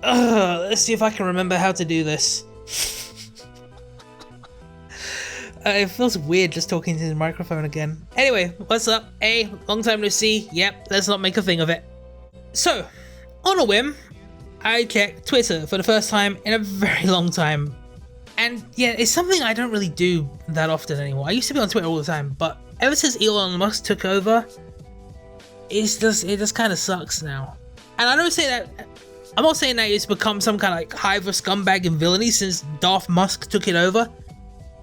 Let's see if I can remember how to do this. It feels weird just talking to the microphone again. Anyway, what's up? Hey, long time no see. Yep, let's not make a thing of it. So, on a whim, I checked Twitter for the first time in a very long time. And yeah, it's something I don't really do that often anymore. I used to be on Twitter all the time, but ever since Elon Musk took over, it just kind of sucks now. And I don't say that, I'm not saying that it's become some kind of like hive of scumbag and villainy since Darth Musk took it over.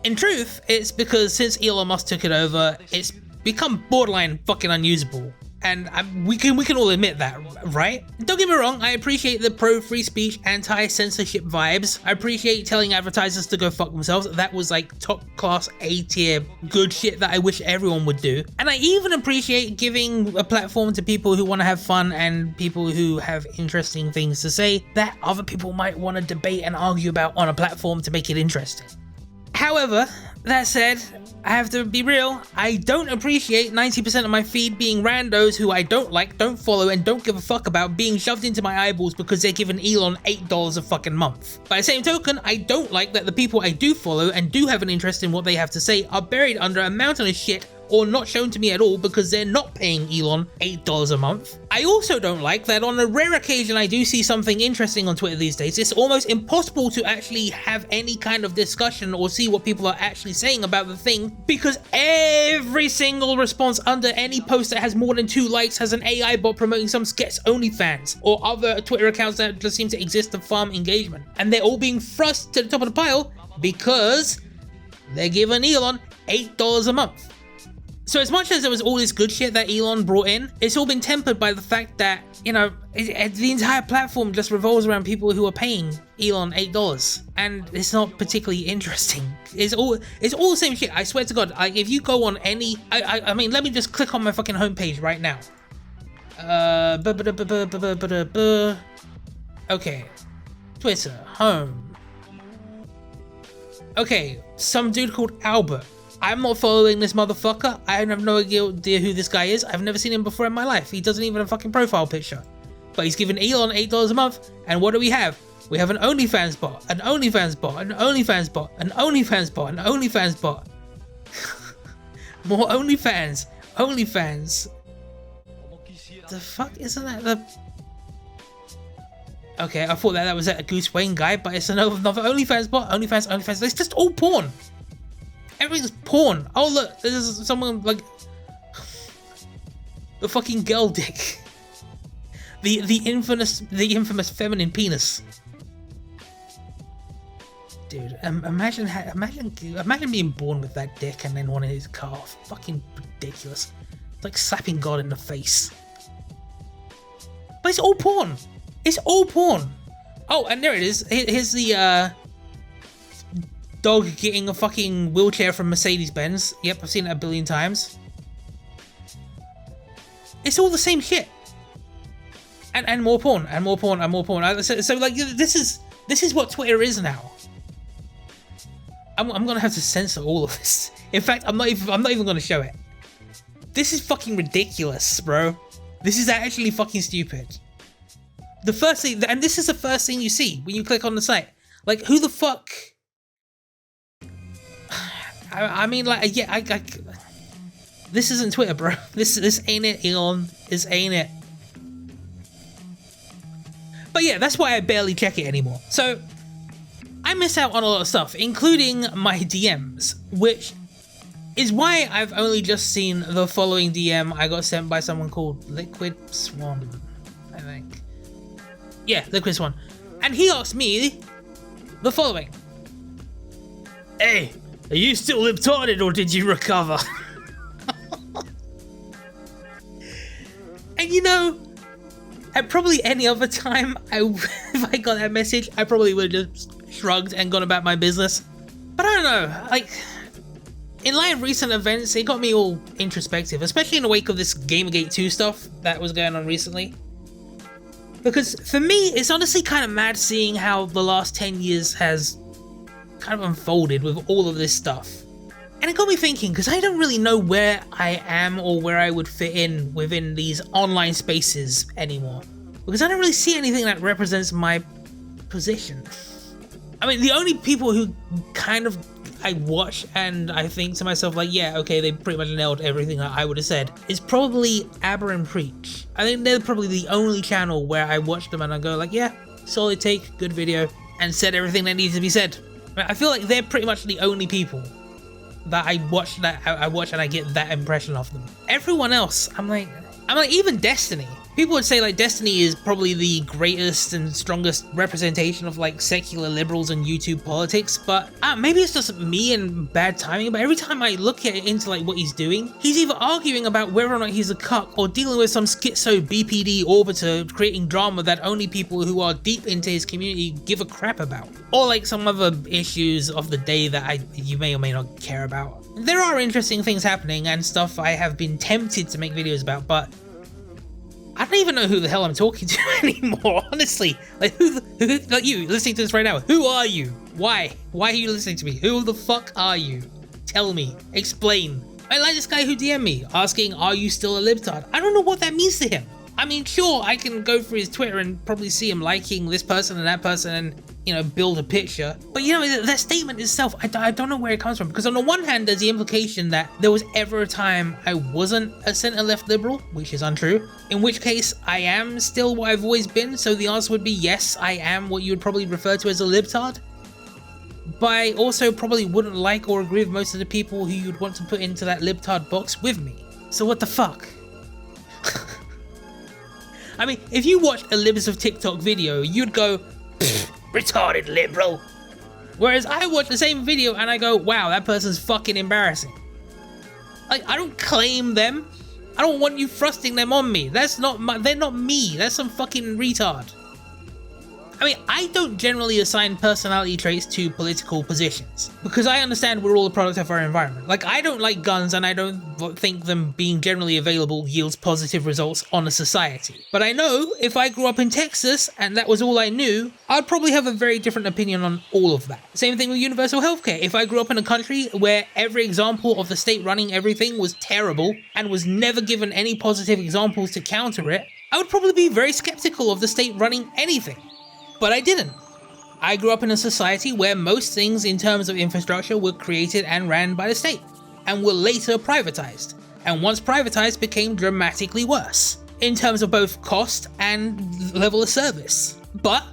In truth, it's because since Elon Musk took it over, it's become borderline fucking unusable. And we can all admit that, right? Don't get me wrong, I appreciate the pro-free speech, anti-censorship vibes. I appreciate telling advertisers to go fuck themselves. That was like top-class A-tier good shit that I wish everyone would do. And I even appreciate giving a platform to people who want to have fun and people who have interesting things to say that other people might want to debate and argue about on a platform to make it interesting. However, that said, I have to be real, I don't appreciate 90% of my feed being randos who I don't like, don't follow, and don't give a fuck about being shoved into my eyeballs because they're giving Elon $8 a fucking month. By the same token, I don't like that the people I do follow and do have an interest in what they have to say are buried under a mountain of shit or not shown to me at all because they're not paying Elon $8 a month. I also don't like that on a rare occasion I do see something interesting on Twitter these days, it's almost impossible to actually have any kind of discussion or see what people are actually saying about the thing because every single response under any post that has more than 2 likes has an AI bot promoting some Skeptic Onlyfans or other Twitter accounts that just seem to exist to farm engagement. And they're all being thrust to the top of the pile because they're giving Elon $8 a month. So as much as there was all this good shit that Elon brought in, it's all been tempered by the fact that, you know, the entire platform just revolves around people who are paying Elon $8. And it's not particularly interesting. It's all the same shit, I swear to God. Like, if you go on any, I mean, let me just click on my fucking homepage right now. Okay. Twitter, home. Okay, some dude called Albert. I'm not following this motherfucker. I have no idea who this guy is. I've never seen him before in my life. He doesn't even have a fucking profile picture. But he's giving Elon $8 a month. And what do we have? We have an OnlyFans bot, an OnlyFans bot, an OnlyFans bot, an OnlyFans bot, an OnlyFans bot. More OnlyFans. OnlyFans. The fuck? Isn't that the... Okay, I thought that was a Goose Wayne guy, but it's another OnlyFans bot. OnlyFans. It's just all porn. Everything's porn. Oh look, there's someone like the fucking girl dick, the infamous feminine penis. Dude, imagine being born with that dick and then wanting it to cut off. Fucking ridiculous. It's like slapping God in the face. But it's all porn. It's all porn. Oh, and there it is. Here's the dog getting a fucking wheelchair from Mercedes-Benz. Yep, I've seen it a billion times. It's all the same shit. And more porn, and more porn, and more porn. So like, this is what Twitter is now. I'm gonna have to censor all of this. In fact, I'm not even gonna show it. This is fucking ridiculous, bro. This is actually fucking stupid. The first thing, and this is the first thing you see when you click on the site. Like, who the fuck? I mean, like, yeah, this isn't Twitter, bro. This ain't it, Elon. This ain't it. But yeah, that's why I barely check it anymore. So, I miss out on a lot of stuff, including my DMs, which is why I've only just seen the following DM I got sent by someone called Liquid Swan, I think. Yeah, Liquid Swan. And he asked me the following. Hey, are you still libtarded or did you recover? And you know, at probably any other time, if I got that message, I probably would have just shrugged and gone about my business. But I don't know, like, in light of recent events, it got me all introspective, especially in the wake of this Gamergate 2 stuff that was going on recently. Because for me, it's honestly kind of mad seeing how the last 10 years has kind of unfolded with all of this stuff. And it got me thinking, because I don't really know where I am or where I would fit in within these online spaces anymore. Because I don't really see anything that represents my position. I mean, the only people who kind of I watch and I think to myself like, yeah, okay, they pretty much nailed everything that I would have said, is probably Aber and Preach. I think they're probably the only channel where I watch them and I go like, yeah, solid take, good video, and said everything that needs to be said. I feel like they're pretty much the only people that I watch and I get that impression of them. Everyone else, I'm like even Destiny. People would say like Destiny is probably the greatest and strongest representation of like secular liberals and YouTube politics, but maybe it's just me and bad timing, but every time I look into like what he's doing, he's either arguing about whether or not he's a cuck or dealing with some schizo BPD orbiter creating drama that only people who are deep into his community give a crap about, or like some other issues of the day that you may or may not care about. There are interesting things happening and stuff I have been tempted to make videos about, but I don't even know who the hell I'm talking to anymore, honestly. Like, like you, listening to this right now, who are you? Why? Why are you listening to me? Who the fuck are you? Tell me. Explain. I like this guy who DM'd me, asking, are you still a libtard? I don't know what that means to him. I mean, sure, I can go through his Twitter and probably see him liking this person and that person and, you know, build a picture. But, you know, that statement itself, I don't know where it comes from. Because on the one hand, there's the implication that there was ever a time I wasn't a center-left liberal, which is untrue. In which case, I am still what I've always been. So the answer would be yes, I am what you would probably refer to as a libtard. But I also probably wouldn't like or agree with most of the people who you'd want to put into that libtard box with me. So what the fuck? I mean, if you watched a Libs of TikTok video, you'd go, retarded liberal. Whereas I watch the same video and I go, wow, that person's fucking embarrassing. Like, I don't claim them. I don't want you thrusting them on me. They're not me. That's some fucking retard. I mean, I don't generally assign personality traits to political positions because I understand we're all a product of our environment. Like, I don't like guns and I don't think them being generally available yields positive results on a society. But I know if I grew up in Texas and that was all I knew, I'd probably have a very different opinion on all of that. Same thing with universal healthcare. If I grew up in a country where every example of the state running everything was terrible and was never given any positive examples to counter it, I would probably be very skeptical of the state running anything. But I didn't. I grew up in a society where most things in terms of infrastructure were created and ran by the state, and were later privatized, and once privatized became dramatically worse, in terms of both cost and level of service. But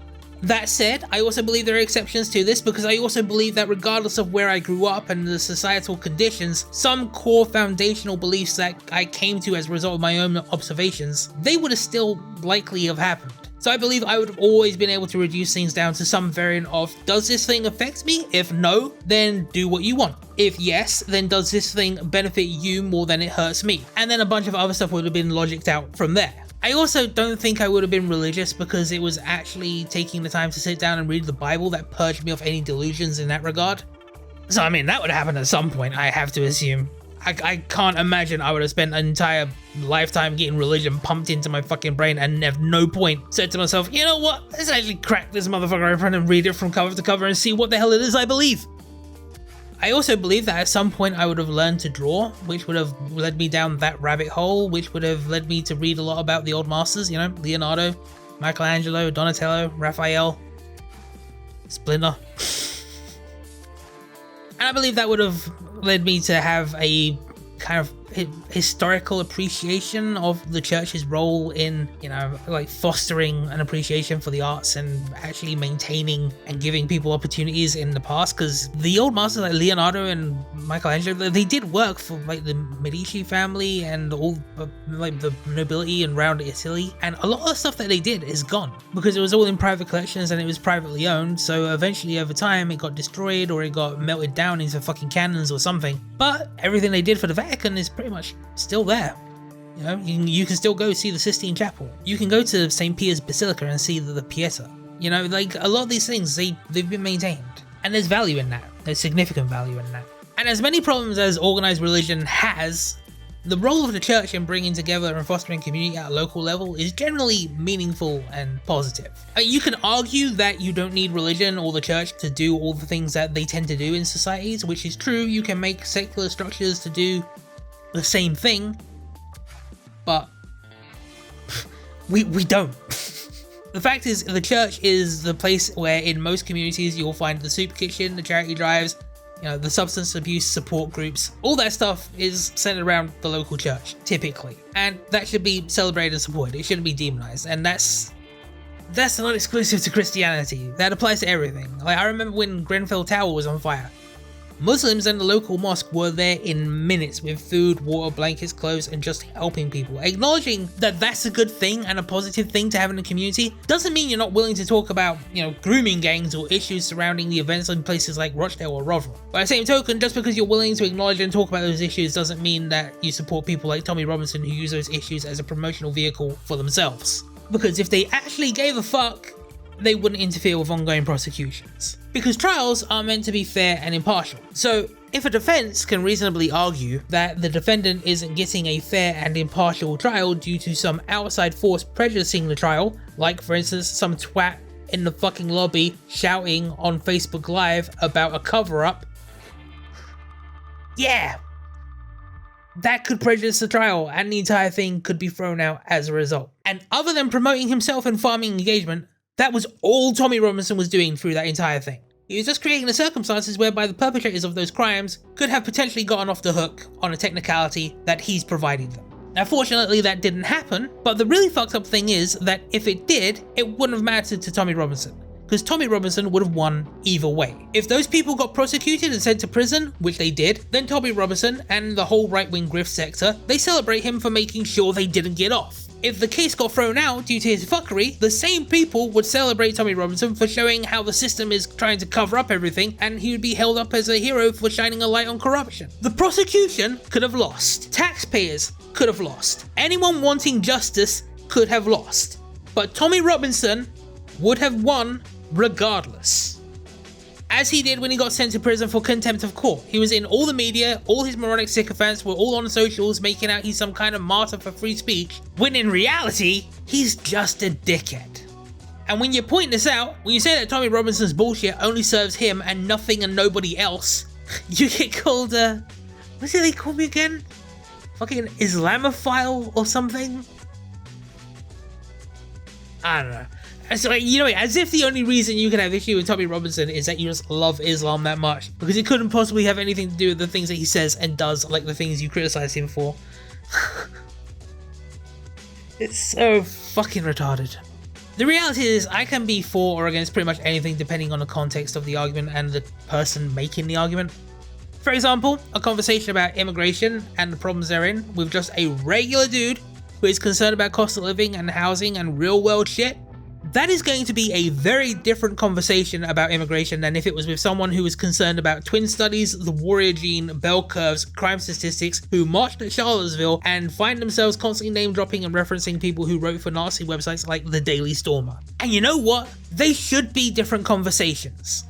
that said, I also believe there are exceptions to this because I also believe that regardless of where I grew up and the societal conditions, some core foundational beliefs that I came to as a result of my own observations, they would have still likely have happened. So I believe I would have always been able to reduce things down to some variant of, does this thing affect me? If no, then do what you want. If yes, then does this thing benefit you more than it hurts me? And then a bunch of other stuff would have been logicked out from there. I also don't think I would have been religious because it was actually taking the time to sit down and read the Bible that purged me of any delusions in that regard. So I mean, that would happen at some point, I have to assume. I can't imagine I would have spent an entire lifetime getting religion pumped into my fucking brain and at no point said to myself, you know what, let's actually crack this motherfucker open and read it from cover to cover and see what the hell it is I believe. I also believe that at some point I would have learned to draw, which would have led me down that rabbit hole, which would have led me to read a lot about the old masters, you know, Leonardo, Michelangelo, Donatello, Raphael, Splinter. And I believe that would have led me to have a kind of historical appreciation of the church's role in, you know, like fostering an appreciation for the arts and actually maintaining and giving people opportunities in the past. Because the old masters like Leonardo and Michelangelo, they did work for like the Medici family and all like the nobility and around Italy, and a lot of the stuff that they did is gone because it was all in private collections and it was privately owned. So eventually over time it got destroyed or it got melted down into fucking cannons or something, but everything they did for the Vatican is pretty much still there. You know, you can still go see the Sistine Chapel. You can go to St. Peter's Basilica and see the Pieta. You know, like a lot of these things, they've been maintained. And there's value in that. There's significant value in that. And as many problems as organized religion has, the role of the church in bringing together and fostering community at a local level is generally meaningful and positive. You can argue that you don't need religion or the church to do all the things that they tend to do in societies, which is true. You can make secular structures to do the same thing, but we don't. The fact is, the church is the place where in most communities you'll find the soup kitchen, the charity drives, you know, the substance abuse support groups. All that stuff is centered around the local church, typically. And that should be celebrated and supported. It shouldn't be demonized. And that's not exclusive to Christianity. That applies to everything. Like, I remember when Grenfell Tower was on fire. Muslims and the local mosque were there in minutes with food, water, blankets, clothes, and just helping people. Acknowledging that that's a good thing and a positive thing to have in a community doesn't mean you're not willing to talk about, you know, grooming gangs or issues surrounding the events in places like Rochdale or Rotherham. By the same token, just because you're willing to acknowledge and talk about those issues doesn't mean that you support people like Tommy Robinson who use those issues as a promotional vehicle for themselves. Because if they actually gave a fuck, they wouldn't interfere with ongoing prosecutions. Because trials are meant to be fair and impartial. So if a defense can reasonably argue that the defendant isn't getting a fair and impartial trial due to some outside force prejudicing the trial, like for instance some twat in the fucking lobby shouting on Facebook Live about a cover-up, yeah, that could prejudice the trial and the entire thing could be thrown out as a result. And other than promoting himself and farming engagement, that was all Tommy Robinson was doing through that entire thing. He was just creating the circumstances whereby the perpetrators of those crimes could have potentially gotten off the hook on a technicality that he's providing them. Now fortunately that didn't happen, but the really fucked up thing is that if it did, it wouldn't have mattered to Tommy Robinson, because Tommy Robinson would have won either way. If those people got prosecuted and sent to prison, which they did, then Tommy Robinson and the whole right-wing grift sector, they celebrate him for making sure they didn't get off. If the case got thrown out due to his fuckery, the same people would celebrate Tommy Robinson for showing how the system is trying to cover up everything, and he would be held up as a hero for shining a light on corruption. The prosecution could have lost. Taxpayers could have lost. Anyone wanting justice could have lost. But Tommy Robinson would have won regardless. As he did when he got sent to prison for contempt of court. He was in all the media, all his moronic sycophants were all on socials making out he's some kind of martyr for free speech, when in reality, he's just a dickhead. And when you point this out, when you say that Tommy Robinson's bullshit only serves him and nothing and nobody else, you get called, what did they call me again? Fucking Islamophile or something? I don't know. So, you know, as if the only reason you can have issue with Tommy Robinson is that you just love Islam that much, because it couldn't possibly have anything to do with the things that he says and does, like the things you criticize him for. It's so fucking retarded. The reality is, I can be for or against pretty much anything depending on the context of the argument and the person making the argument. For example, a conversation about immigration and the problems therein with just a regular dude who is concerned about cost of living and housing and real world shit. That is going to be a very different conversation about immigration than if it was with someone who was concerned about twin studies, the warrior gene, bell curves, crime statistics, who marched at Charlottesville and find themselves constantly name dropping and referencing people who wrote for Nazi websites like the Daily Stormer. And you know what? They should be different conversations.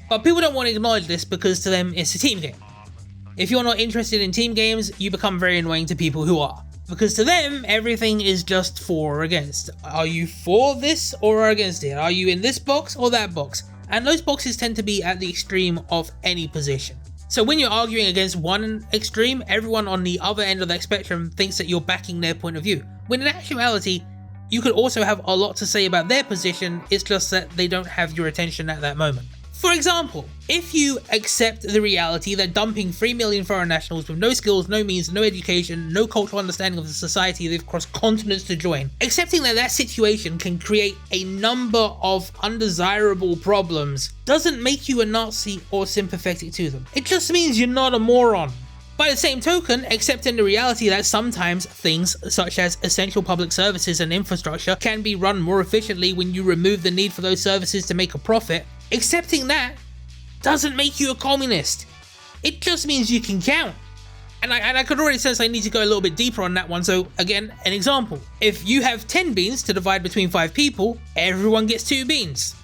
But people don't want to acknowledge this because to them it's a team game. If you're not interested in team games, you become very annoying to people who are. Because to them, everything is just for or against. Are you for this or against it? Are you in this box or that box? And those boxes tend to be at the extreme of any position. So when you're arguing against one extreme, everyone on the other end of that spectrum thinks that you're backing their point of view. When in actuality, you could also have a lot to say about their position, it's just that they don't have your attention at that moment. For example, if you accept the reality that dumping 3 million foreign nationals with no skills, no means, no education, no cultural understanding of the society they've crossed continents to join, accepting that that situation can create a number of undesirable problems doesn't make you a Nazi or sympathetic to them. It just means you're not a moron. By the same token, accepting the reality that sometimes things such as essential public services and infrastructure can be run more efficiently when you remove the need for those services to make a profit, accepting that doesn't make you a communist. It just means you can count. And I could already sense I need to go a little bit deeper on that one, so again, an example. If you have 10 beans to divide between 5 people, everyone gets 2 beans.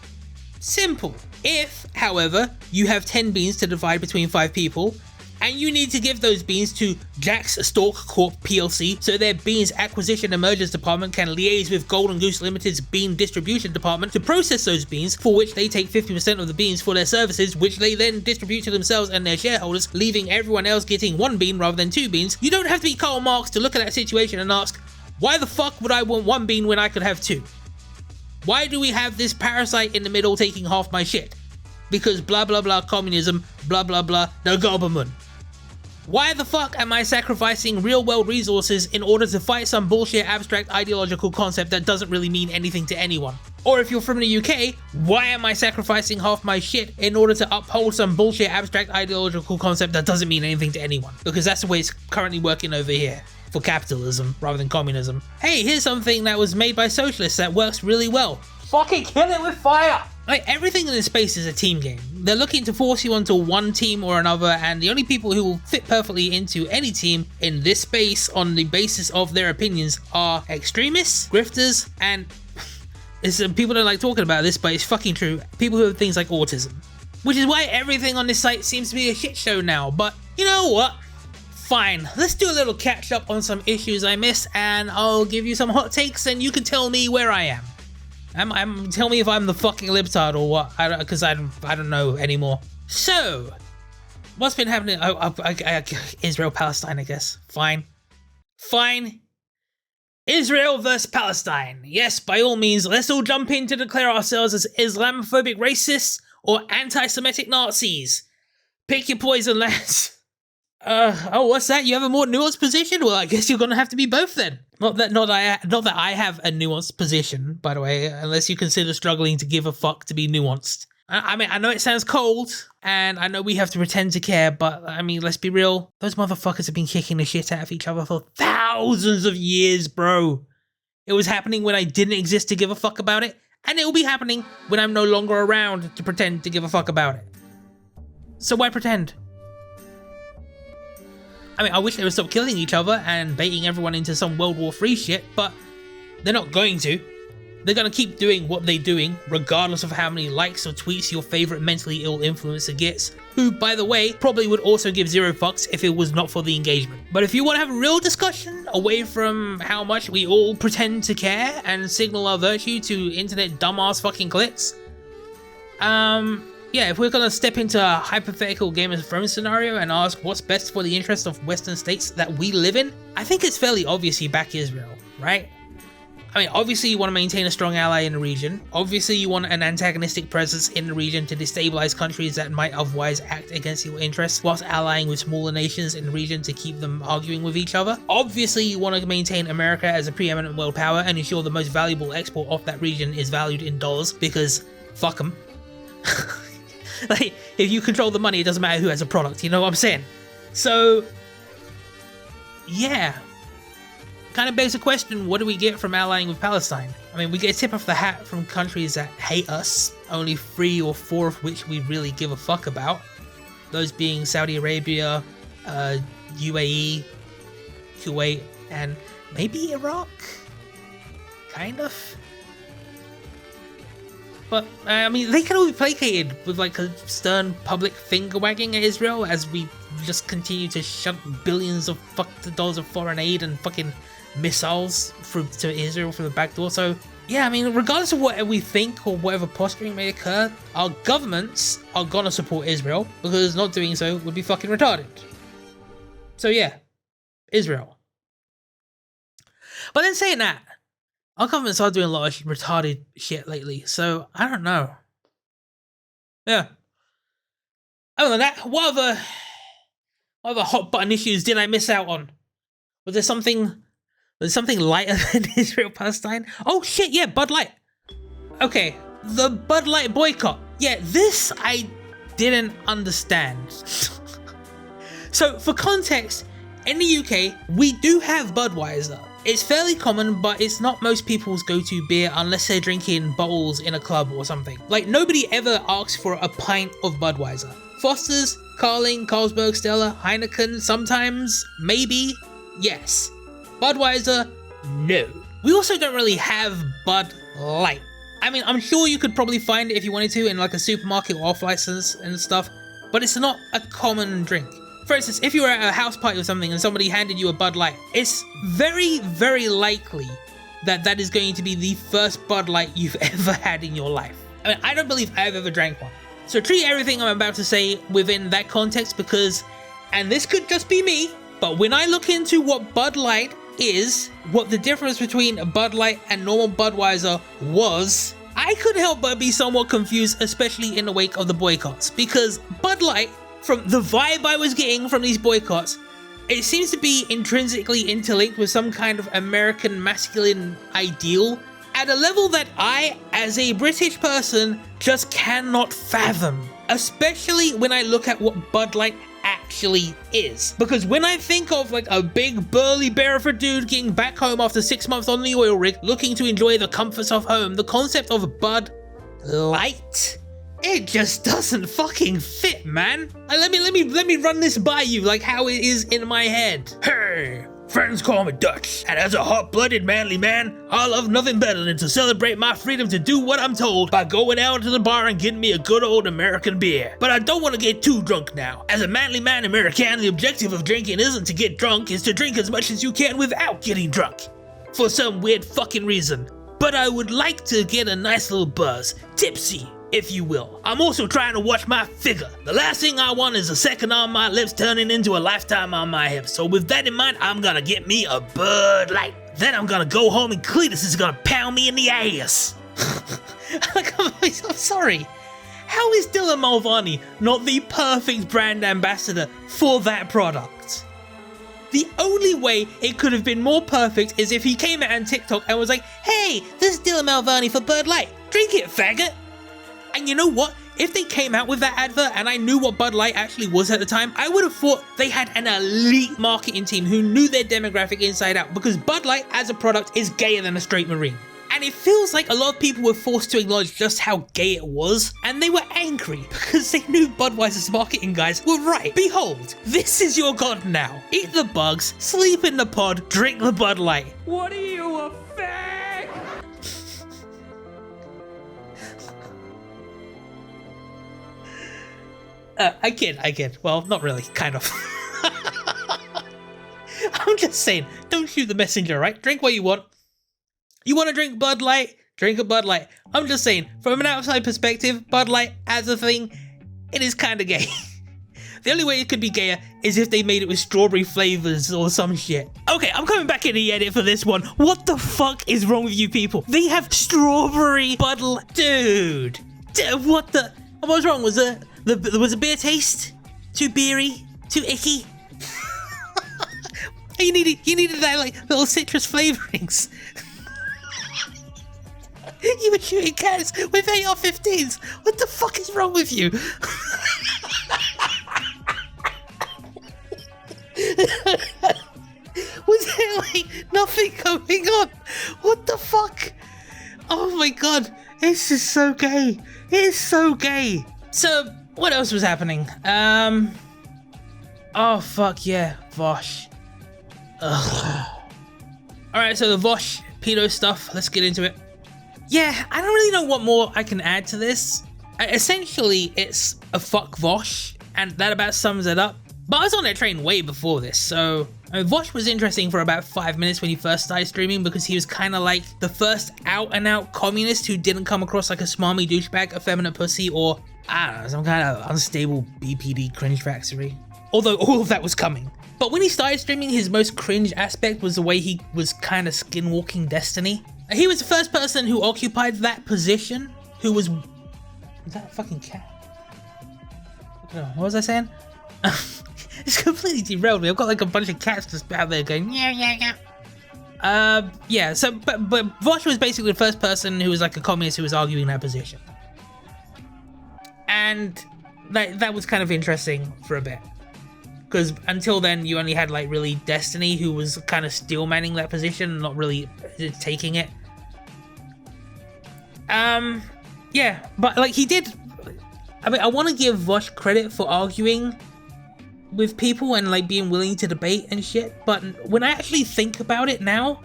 Simple. If, however, you have 10 beans to divide between 5 people, and you need to give those beans to Jack's Stork Corp PLC so their beans acquisition and mergers department can liaise with Golden Goose Limited's bean distribution department to process those beans, for which they take 50% of the beans for their services, which they then distribute to themselves and their shareholders, leaving everyone else getting 1 bean rather than 2 beans. You don't have to be Karl Marx to look at that situation and ask, why the fuck would I want 1 bean when I could have 2? Why do we have this parasite in the middle taking half my shit? Because blah blah blah communism, blah blah blah the government. Why the fuck am I sacrificing real world resources in order to fight some bullshit abstract ideological concept that doesn't really mean anything to anyone? Or if you're from the UK, why am I sacrificing half my shit in order to uphold some bullshit abstract ideological concept that doesn't mean anything to anyone? Because that's the way it's currently working over here, for capitalism rather than communism. Hey, here's something that was made by socialists that works really well. Fucking kill it with fire! Like, everything in this space is a team game. They're looking to force you onto one team or another, and the only people who will fit perfectly into any team in this space on the basis of their opinions are extremists, grifters, and people don't like talking about this, but it's fucking true, people who have things like autism. Which is why everything on this site seems to be a shit show now, but you know what? Fine, let's do a little catch up on some issues I missed, and I'll give you some hot takes and you can tell me where I am. Tell me if I'm the fucking libtard or what, because I don't know anymore. So, what's been happening? Israel-Palestine, I guess. Fine. Israel versus Palestine. Yes, by all means, let's all jump in to declare ourselves as Islamophobic racists or anti-Semitic Nazis. Pick your poison, lads. Oh, what's that? You have a more nuanced position? Well, I guess you're gonna have to be both then. Not that I have a nuanced position, by the way, unless you consider struggling to give a fuck to be nuanced. I mean, I know it sounds cold, and I know we have to pretend to care, but I mean, let's be real. Those motherfuckers have been kicking the shit out of each other for thousands of years, bro. It was happening when I didn't exist to give a fuck about it, and it will be happening when I'm no longer around to pretend to give a fuck about it. So why pretend? I mean, I wish they would stop killing each other and baiting everyone into some World War III shit, but they're not going to. They're gonna keep doing what they're doing, regardless of how many likes or tweets your favorite mentally ill influencer gets, who, by the way, probably would also give zero fucks if it was not for the engagement. But if you want to have a real discussion, away from how much we all pretend to care and signal our virtue to internet dumbass fucking clicks, yeah, if we're gonna step into a hypothetical Game of Thrones scenario and ask what's best for the interest of Western states that we live in, I think it's fairly obvious you back Israel, right? I mean, obviously you want to maintain a strong ally in the region. Obviously you want an antagonistic presence in the region to destabilize countries that might otherwise act against your interests, whilst allying with smaller nations in the region to keep them arguing with each other. Obviously you want to maintain America as a preeminent world power and ensure the most valuable export of that region is valued in dollars, because fuck them. Like, if you control the money, it doesn't matter who has a product, you know what I'm saying? So, yeah. Kind of begs the question, what do we get from allying with Palestine? I mean, we get a tip off the hat from countries that hate us, only 3 or 4 of which we really give a fuck about. Those being Saudi Arabia, UAE, Kuwait, and maybe Iraq? Kind of. But, I mean, they can all be placated with, like, a stern public finger-wagging at Israel as we just continue to shunt billions of dollars of foreign aid and fucking missiles through to Israel through the back door. So, yeah, I mean, regardless of what we think or whatever posturing may occur, our governments are gonna support Israel, because not doing so would be fucking retarded. So, yeah, Israel. But then saying that, our governments are doing a lot of retarded shit lately, so I don't know. Yeah. Other than that, what other hot button issues did I miss out on? Was there something lighter than Israel-Palestine? Oh shit, yeah, Bud Light. Okay, the Bud Light boycott. Yeah, this I didn't understand. So, for context, in the UK, we do have Budweiser. It's fairly common, but it's not most people's go-to beer unless they're drinking bottles in a club or something. Like, nobody ever asks for a pint of Budweiser. Foster's, Carling, Carlsberg, Stella, Heineken, sometimes, maybe, yes. Budweiser, no. We also don't really have Bud Light. I mean, I'm sure you could probably find it if you wanted to in like a supermarket or off-license and stuff, but it's not a common drink. For instance, if you were at a house party or something and somebody handed you a Bud Light, it's very, very likely that that is going to be the first Bud Light you've ever had in your life. I mean, I don't believe I've ever drank one. So treat everything I'm about to say within that context because, and this could just be me, but when I look into what Bud Light is what the difference between Bud Light and normal Budweiser was, I couldn't help but be somewhat confused, especially in the wake of the boycotts, because Bud Light, from the vibe I was getting from these boycotts, it seems to be intrinsically interlinked with some kind of American masculine ideal at a level that I, as a British person, just cannot fathom. Especially when I look at what Bud Light actually is. Because when I think of like a big burly Barefoot dude getting back home after 6 months on the oil rig, looking to enjoy the comforts of home, the concept of Bud Light, it just doesn't fucking fit, man. Let me run this by you like how it is in my head. Hey, friends call me Dutch, and as a hot-blooded manly man, I love nothing better than to celebrate my freedom to do what I'm told by going out to the bar and getting me a good old American beer. But I don't want to get too drunk now. As a manly man American, the objective of drinking isn't to get drunk, it's to drink as much as you can without getting drunk. For some weird fucking reason. But I would like to get a nice little buzz, tipsy, if you will. I'm also trying to watch my figure. The last thing I want is a second on my lips turning into a lifetime on my hips. So with that in mind, I'm gonna get me a Bud Light. Then I'm gonna go home and Cletus is gonna pound me in the ass. I'm sorry. How is Dylan Mulvaney not the perfect brand ambassador for that product? The only way it could have been more perfect is if he came out on TikTok and was like, hey, this is Dylan Mulvaney for Bud Light. Drink it, faggot. And you know what? If they came out with that advert and I knew what Bud Light actually was at the time, I would have thought they had an elite marketing team who knew their demographic inside out, because Bud Light as a product is gayer than a straight Marine. And it feels like a lot of people were forced to acknowledge just how gay it was, and they were angry because they knew Budweiser's marketing guys were right. Behold, this is your god now. Eat the bugs, sleep in the pod, drink the Bud Light. What are you, a fag? I kid. Well, not really, kind of. I'm just saying, don't shoot the messenger, right? Drink what you want. You want to drink Bud Light? Drink a Bud Light. I'm just saying, from an outside perspective, Bud Light as a thing, it is kind of gay. The only way it could be gayer is if they made it with strawberry flavors or some shit. Okay, I'm coming back in the edit for this one. What the fuck is wrong with you people? They have strawberry Bud Light. Dude, what the? What's wrong? Was a beer taste too beery, too icky? you needed that like little citrus flavorings. You were shooting cats with AR-15s. What the fuck is wrong with you? Was there like nothing going on? What the fuck? Oh my god, this is so gay. It is so gay. So, what else was happening? Oh fuck yeah, Vaush. Ugh. Alright, so the Vaush pedo stuff, let's get into it. Yeah, I don't really know what more I can add to this. Essentially, it's a fuck Vaush, and that about sums it up. But I was on that train way before this, so Vaush was interesting for about 5 minutes when he first started streaming, because he was kind of like the first out-and-out communist who didn't come across like a smarmy douchebag, effeminate pussy, or I don't know, some kind of unstable BPD cringe factory. Although all of that was coming. But when he started streaming, his most cringe aspect was the way he was kind of skinwalking Destiny. He was the first person who occupied that position, who was... Is that a fucking cat? What was I saying? It's completely derailed me. I've got like a bunch of cats just out there going, yeah. Yeah, so, but Vaush was basically the first person who was like a communist who was arguing that position. And that was kind of interesting for a bit. Because until then, you only had like really Destiny, who was kind of still manning that position and not really taking it. Yeah, but like he did... I mean, I want to give Vaush credit for arguing with people and like being willing to debate and shit, but when I actually think about it now,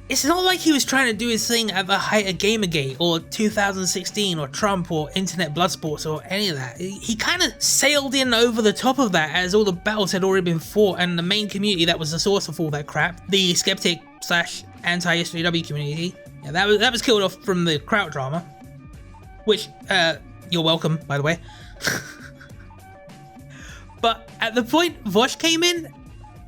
it's not like he was trying to do his thing at the height of Gamergate or 2016 or Trump or Internet Bloodsports or any of that. He kind of sailed in over the top of that as all the battles had already been fought, and the main community that was the source of all that crap, the Skeptic / anti-SJW community, yeah, that was killed off from the Kraut drama, which you're welcome, by the way. But at the point Vaush came in,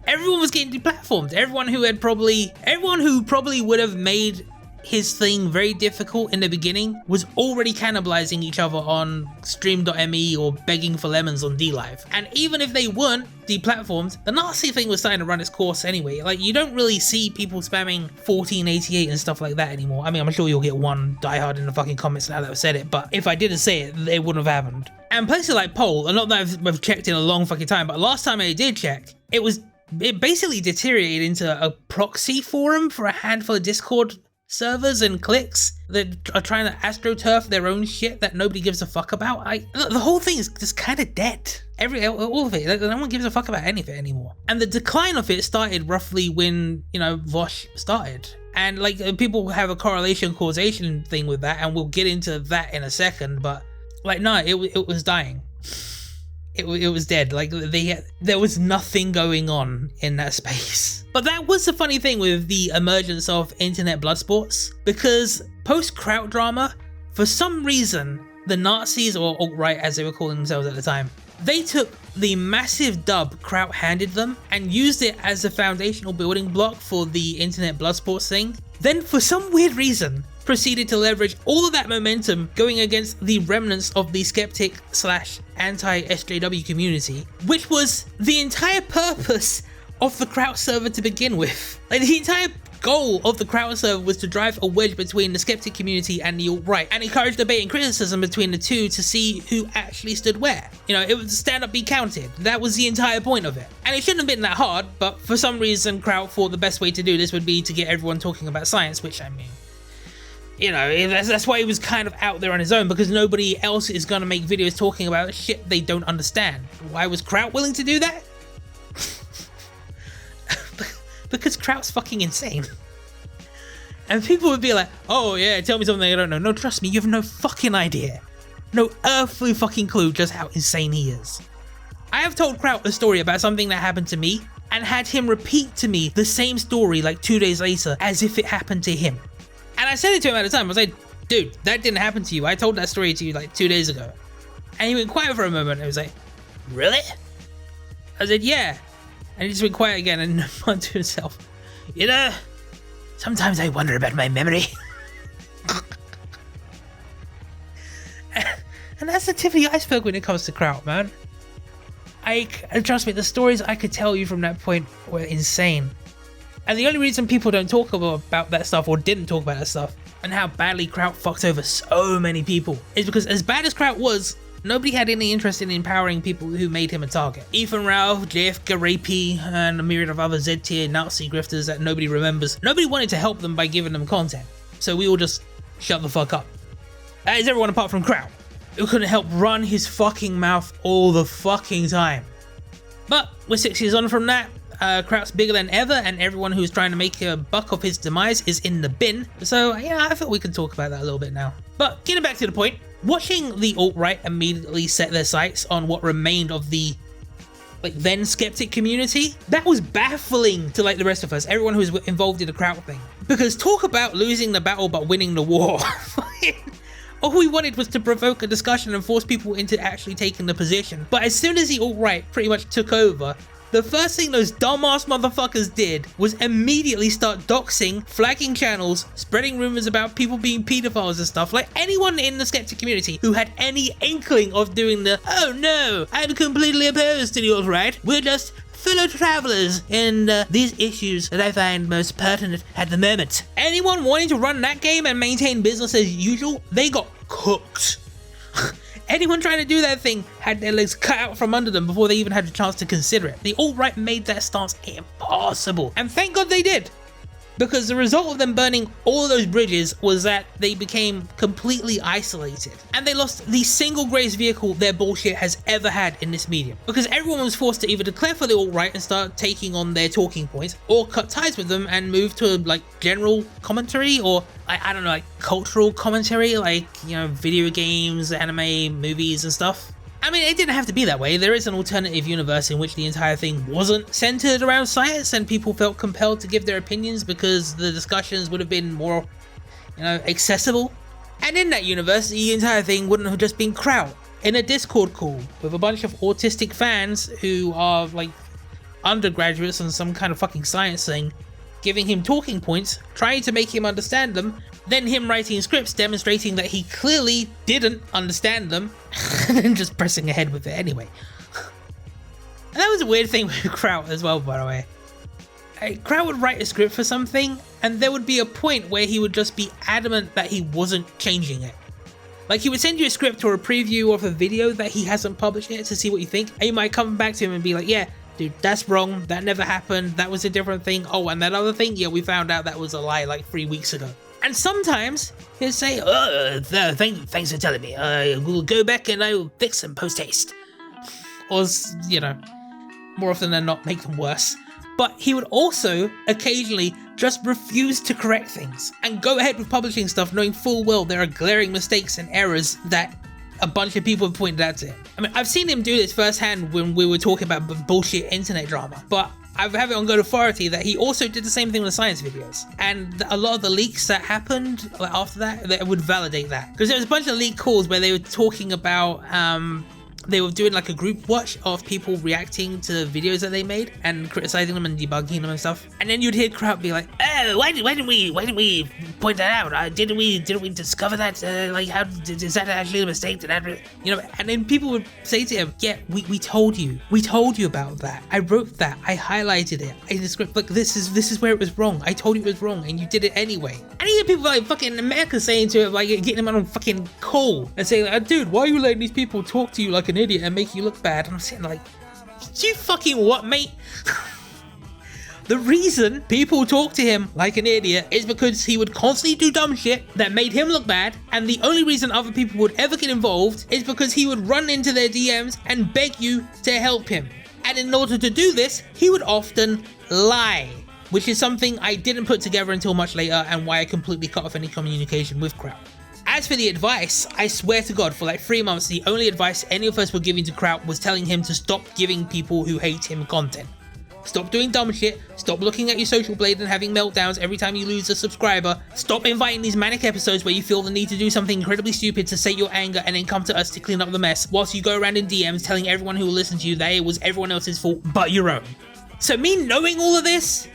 Everyone was getting deplatformed. Everyone who probably would have made his thing very difficult in the beginning was already cannibalizing each other on stream.me or begging for lemons on DLive. And even if they weren't deplatformed, the Nazi thing was starting to run its course anyway. Like, you don't really see people spamming 1488 and stuff like that anymore. I mean, I'm sure you'll get one diehard in the fucking comments now that I've said it, but if I didn't say it, it wouldn't have happened. And places like Poll, and not that I've checked in a long fucking time, but last time I did check, it basically deteriorated into a proxy forum for a handful of Discord servers and cliques that are trying to astroturf their own shit that nobody gives a fuck about. The whole thing is just kind of dead. All of it. No one gives a fuck about any of it anymore. And the decline of it started roughly when, Vaush started. And like, people have a correlation causation thing with that, and we'll get into that in a second, but like, no, it was dying. It was dead. Like, there was nothing going on in that space. But that was the funny thing with the emergence of internet blood sports, because post-Kraut drama, for some reason, the Nazis, or alt-right as they were calling themselves at the time, they took the massive dub Kraut handed them and used it as a foundational building block for the internet blood sports thing. Then, for some weird reason, proceeded to leverage all of that momentum going against the remnants of the skeptic / anti-SJW community, which was the entire purpose of the Kraut server to begin with. Like, the entire goal of the Kraut server was to drive a wedge between the skeptic community and the alt-right, and encourage debate and criticism between the two to see who actually stood where. It was stand up, be counted. That was the entire point of it. And it shouldn't have been that hard, but for some reason Kraut thought the best way to do this would be to get everyone talking about science, which, I mean, that's why he was kind of out there on his own, because nobody else is gonna make videos talking about shit they don't understand. Why was Kraut willing to do that? Because Kraut's fucking insane. And people would be like, oh yeah, tell me something I don't know. No, trust me, you have no fucking idea. No earthly fucking clue just how insane he is. I have told Kraut a story about something that happened to me, and had him repeat to me the same story like 2 days later as if it happened to him. And I said it to him at the time. I was like, dude, that didn't happen to you. I told that story to you like 2 days ago. And he went quiet for a moment. I was like, really? I said, yeah. And he just went quiet again and went to himself. Sometimes I wonder about my memory. And that's the tip of the iceberg when it comes to Kraut, man. Trust me, the stories I could tell you from that point were insane. And the only reason people don't talk about that stuff, or didn't talk about that stuff, and how badly Kraut fucked over so many people, is because as bad as Kraut was, nobody had any interest in empowering people who made him a target. Ethan Ralph, JF Garapi, and a myriad of other Z-tier Nazi grifters that nobody remembers. Nobody wanted to help them by giving them content, so we all just shut the fuck up. That is everyone apart from Kraut, who couldn't help run his fucking mouth all the fucking time. But we're 6 years on from that. Kraut's bigger than ever, and everyone who's trying to make a buck of his demise is in the bin. So yeah, I thought we could talk about that a little bit now. But getting back to the point, watching the alt-right immediately set their sights on what remained of the then skeptic community, that was baffling to the rest of us, everyone who was involved in the Kraut thing. Because talk about losing the battle but winning the war. All we wanted was to provoke a discussion and force people into actually taking the position. But as soon as the alt-right pretty much took over, the first thing those dumbass motherfuckers did was immediately start doxing, flagging channels, spreading rumors about people being pedophiles and stuff. Like, anyone in the skeptic community who had any inkling of doing the, oh no, I'm completely opposed to the alt-right, we're just fellow travelers in these issues that I find most pertinent at the moment. Anyone wanting to run that game and maintain business as usual, they got cooked. Anyone trying to do that thing had their legs cut out from under them before they even had a chance to consider it. The alt-right made that stance impossible, and thank God they did. Because the result of them burning all of those bridges was that they became completely isolated. And they lost the single greatest vehicle their bullshit has ever had in this medium. Because everyone was forced to either declare for the alt-right and start taking on their talking points, or cut ties with them and move to general commentary, or I don't know, cultural commentary, video games, anime, movies and stuff. I mean, it didn't have to be that way. There is an alternative universe in which the entire thing wasn't centered around science and people felt compelled to give their opinions because the discussions would have been more, accessible. And in that universe, the entire thing wouldn't have just been Kraut in a Discord call with a bunch of autistic fans who are undergraduates on some kind of fucking science thing, giving him talking points, trying to make him understand them, then him writing scripts demonstrating that he clearly didn't understand them, and then just pressing ahead with it anyway. And that was a weird thing with Kraut as well, by the way. Kraut would write a script for something, and there would be a point where he would just be adamant that he wasn't changing it. Like, he would send you a script or a preview of a video that he hasn't published yet to see what you think, and you might come back to him and be like, yeah, dude, that's wrong, that never happened, that was a different thing, oh, and that other thing, yeah, we found out that was a lie like 3 weeks ago. And sometimes he'll say, thanks for telling me, we'll go back and I'll fix them post-haste. Or, you know, more often than not, make them worse. But he would also occasionally just refuse to correct things and go ahead with publishing stuff knowing full well there are glaring mistakes and errors that a bunch of people have pointed out to him. I mean, I've seen him do this firsthand when we were talking about bullshit internet drama, but I have it on good authority that he also did the same thing with science videos. And a lot of the leaks that happened after that would validate that. Because there was a bunch of leak calls where they were talking about they were doing like a group watch of people reacting to videos that they made and criticizing them and debugging them and stuff. And then you'd hear Kraut be like, "Oh, why didn't we point that out? Didn't we discover that? Like, how is that actually a mistake? Did that, you know?" And then people would say to him, "Yeah, we told you about that. I wrote that. I highlighted it in the script. Like, this is where it was wrong. I told you it was wrong, and you did it anyway." And you hear people like fucking America saying to him, like, getting him on a fucking call and saying, like, "Dude, why are you letting these people talk to you like an idiot and make you look bad?" And I'm sitting like, you fucking what, mate? The reason people talk to him like an idiot is because he would constantly do dumb shit that made him look bad, and the only reason other people would ever get involved is because he would run into their DMs and beg you to help him. And in order to do this, he would often lie, which is something I didn't put together until much later and why I completely cut off any communication with Kraut. As for the advice, I swear to God, for like 3 months, the only advice any of us were giving to Kraut was telling him to stop giving people who hate him content. Stop doing dumb shit, stop looking at your social blade and having meltdowns every time you lose a subscriber, stop inviting these manic episodes where you feel the need to do something incredibly stupid to sate your anger and then come to us to clean up the mess, whilst you go around in DMs telling everyone who will listen to you that it was everyone else's fault but your own. So me knowing all of this,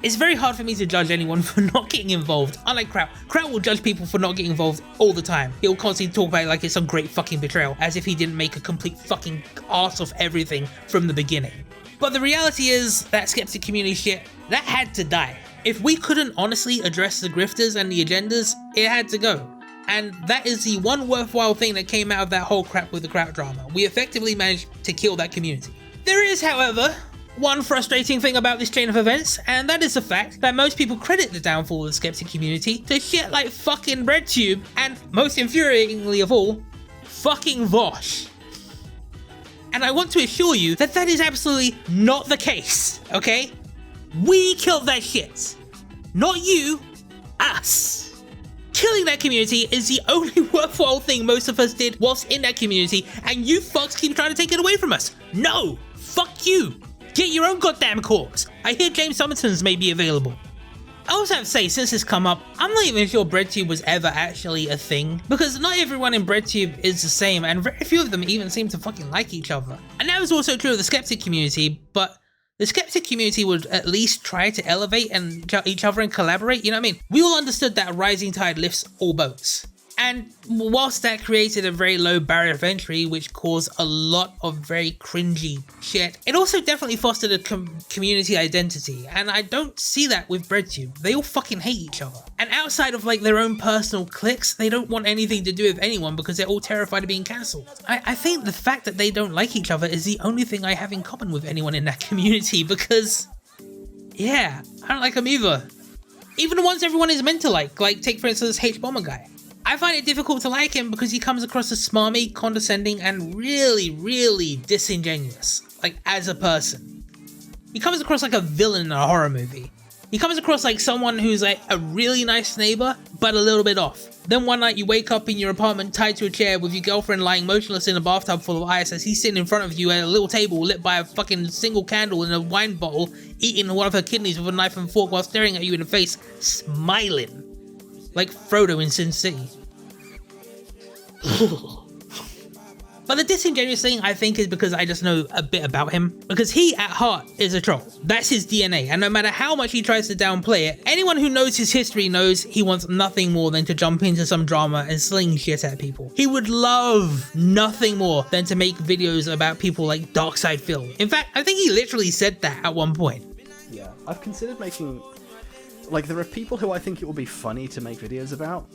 it's very hard for me to judge anyone for not getting involved. Unlike Kraut. Kraut will judge people for not getting involved all the time. He'll constantly talk about it like it's some great fucking betrayal, as if he didn't make a complete fucking arse of everything from the beginning. But the reality is that Skeptic Community shit, that had to die. If we couldn't honestly address the grifters and the agendas, it had to go. And that is the one worthwhile thing that came out of that whole crap with the Kraut drama. We effectively managed to kill that community. There is, however, one frustrating thing about this chain of events, and that is the fact that most people credit the downfall of the Skeptic Community to shit like fucking BreadTube, and most infuriatingly of all, fucking Vaush. And I want to assure you that that is absolutely not the case, okay? We killed that shit. Not you, us. Killing that community is the only worthwhile thing most of us did whilst in that community, and you fucks keep trying to take it away from us. No, fuck you. Get your own goddamn corpse. I hear James Summerton's may be available. I also have to say, since this come up, I'm not even sure BreadTube was ever actually a thing, because not everyone in BreadTube is the same, and very few of them even seem to fucking like each other. And that was also true of the Skeptic Community, but the Skeptic Community would at least try to elevate and each other and collaborate, you know what I mean? We all understood that a rising tide lifts all boats. And whilst that created a very low barrier of entry, which caused a lot of very cringy shit, it also definitely fostered a community identity, and I don't see that with BreadTube. They all fucking hate each other. And outside of like their own personal cliques, they don't want anything to do with anyone because they're all terrified of being cancelled. I think the fact that they don't like each other is the only thing I have in common with anyone in that community, because, yeah, I don't like them either. Even the ones everyone is meant to like take for instance H-Bomber guy. I find it difficult to like him because he comes across as smarmy, condescending, and really, really disingenuous, like as a person. He comes across like a villain in a horror movie. He comes across like someone who's like a really nice neighbor, but a little bit off. Then one night you wake up in your apartment tied to a chair with your girlfriend lying motionless in a bathtub full of ice as he's sitting in front of you at a little table lit by a fucking single candle in a wine bottle, eating one of her kidneys with a knife and fork while staring at you in the face, smiling. Like Frodo in Sin City. But the disingenuous thing, I think, is because I just know a bit about him. Because he, at heart, is a troll. That's his DNA, and no matter how much he tries to downplay it, anyone who knows his history knows he wants nothing more than to jump into some drama and sling shit at people. He would love nothing more than to make videos about people like Darkside Phil. In fact, I think he literally said that at one point. Yeah, I've considered making... Like, there are people who I think it would be funny to make videos about.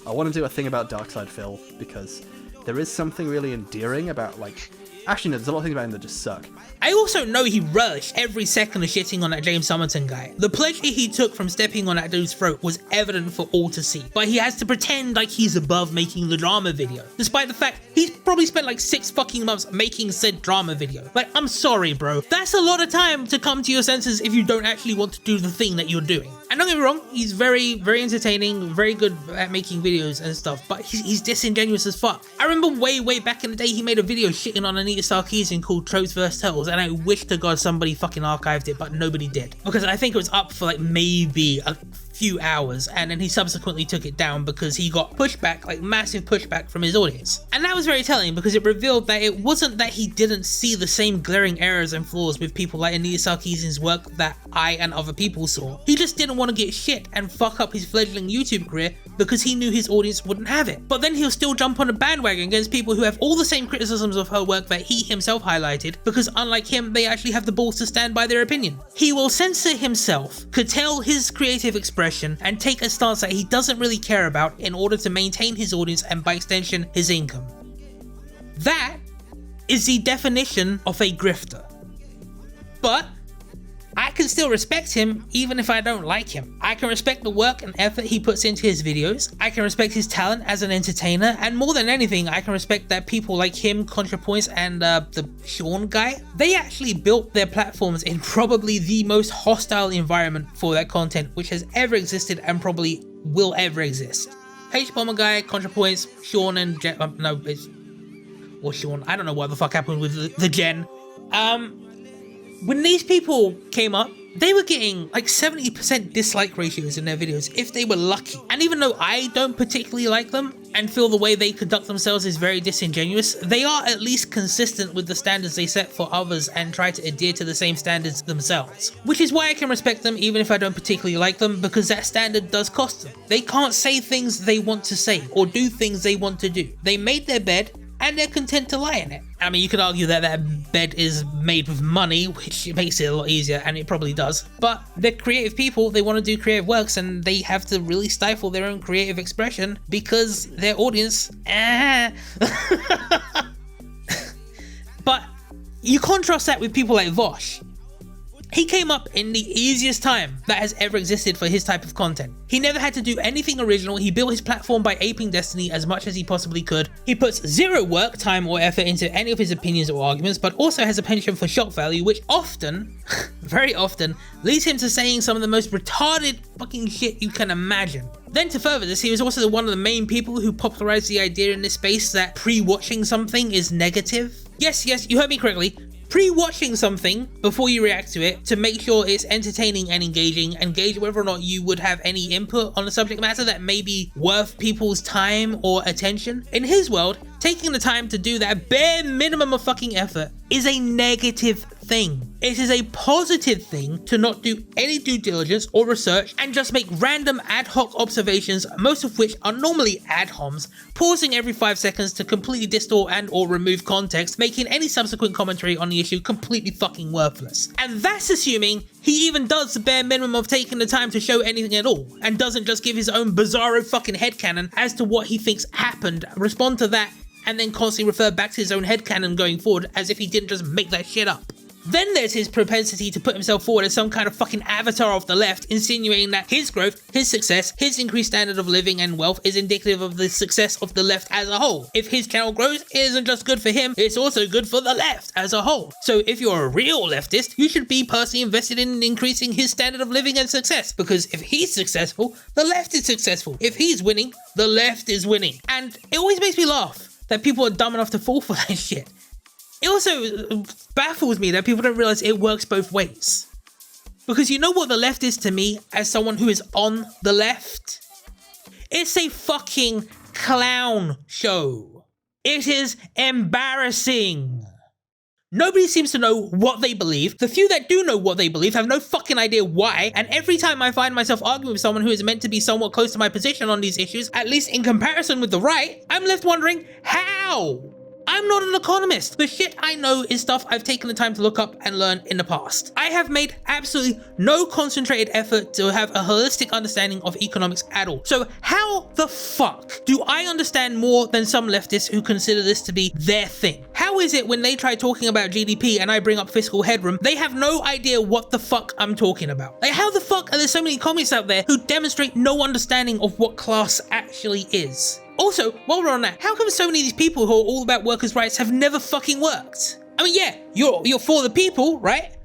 I want to do a thing about Darkside Phil, because there is something really endearing about, like... Actually, no, there's a lot of things about him that just suck. I also know he relished every second of shitting on that James Summerton guy. The pleasure he took from stepping on that dude's throat was evident for all to see, but he has to pretend like he's above making the drama video, despite the fact he's probably spent like 6 fucking months making said drama video. Like, I'm sorry, bro. That's a lot of time to come to your senses if you don't actually want to do the thing that you're doing. And don't get me wrong, he's very, very entertaining, very good at making videos and stuff, but he's disingenuous as fuck. I remember way back in the day he made a video shitting on Anita Sarkeesian called Tropes vs. Turtles, and I wish to God somebody fucking archived it, but nobody did. Because I think it was up for like maybe a few hours, and then he subsequently took it down because he got pushback, like massive pushback from his audience. And that was very telling because it revealed that it wasn't that he didn't see the same glaring errors and flaws with people like Anita Sarkeesian's work that I and other people saw. He just didn't want to get shit and fuck up his fledgling YouTube career because he knew his audience wouldn't have it. But then he'll still jump on a bandwagon against people who have all the same criticisms of her work that he himself highlighted, because unlike him, they actually have the balls to stand by their opinion. He will censor himself, curtail his creative expression, and take a stance that he doesn't really care about in order to maintain his audience and by extension his income. That is the definition of a grifter. But I can still respect him even if I don't like him. I can respect the work and effort he puts into his videos. I can respect his talent as an entertainer, and more than anything, I can respect that people like him, ContraPoints, and the Sean guy, they actually built their platforms in probably the most hostile environment for that content which has ever existed and probably will ever exist. H-Bomber guy, ContraPoints, Sean and Jen, or Sean, I don't know what the fuck happened with the Jen. When these people came up, they were getting like 70% dislike ratios in their videos if they were lucky. And even though I don't particularly like them and feel the way they conduct themselves is very disingenuous, they are at least consistent with the standards they set for others and try to adhere to the same standards themselves. Which is why I can respect them even if I don't particularly like them, because that standard does cost them. They can't say things they want to say or do things they want to do. They made their bed and they're content to lie in it. I mean, you could argue that that bed is made with money, which makes it a lot easier, and it probably does. But they're creative people, they want to do creative works, and they have to really stifle their own creative expression because their audience... But you contrast that with people like Vaush. He came up in the easiest time that has ever existed for his type of content. He never had to do anything original. He built his platform by aping Destiny as much as he possibly could. He puts zero work, time, or effort into any of his opinions or arguments, but also has a penchant for shock value, which often, very often, leads him to saying some of the most retarded fucking shit you can imagine. Then to further this, he was also one of the main people who popularized the idea in this space that pre-watching something is negative. Yes, you heard me correctly. Pre-watching something before you react to it to make sure it's entertaining and engaging, and gauge whether or not you would have any input on the subject matter that may be worth people's time or attention. In his world, taking the time to do that bare minimum of fucking effort is a negative thing. It is a positive thing to not do any due diligence or research and just make random ad hoc observations, most of which are normally ad homs, pausing every 5 seconds to completely distort and or remove context, making any subsequent commentary on the issue completely fucking worthless. And that's assuming he even does the bare minimum of taking the time to show anything at all, and doesn't just give his own bizarro fucking headcanon as to what he thinks happened, respond to that, and then constantly refer back to his own headcanon going forward as if he didn't just make that shit up. Then there's his propensity to put himself forward as some kind of fucking avatar of the left, insinuating that his growth, his success, his increased standard of living and wealth is indicative of the success of the left as a whole. If his channel grows, it isn't just good for him, it's also good for the left as a whole. So if you're a real leftist, you should be personally invested in increasing his standard of living and success, because if he's successful, the left is successful. If he's winning, the left is winning. And it always makes me laugh that people are dumb enough to fall for that shit. It also baffles me that people don't realize it works both ways. Because you know what the left is to me as someone who is on the left? It's a fucking clown show. It is embarrassing. Nobody seems to know what they believe. The few that do know what they believe have no fucking idea why. And every time I find myself arguing with someone who is meant to be somewhat close to my position on these issues, at least in comparison with the right, I'm left wondering how? I'm not an economist. The shit I know is stuff I've taken the time to look up and learn in the past. I have made absolutely no concentrated effort to have a holistic understanding of economics at all. So how the fuck do I understand more than some leftists who consider this to be their thing? How is it when they try talking about GDP and I bring up fiscal headroom, they have no idea what the fuck I'm talking about? Like, how the fuck are there so many economists out there who demonstrate no understanding of what class actually is? Also, while we're on that, how come so many of these people who are all about workers' rights have never fucking worked? I mean, yeah, you're for the people, right?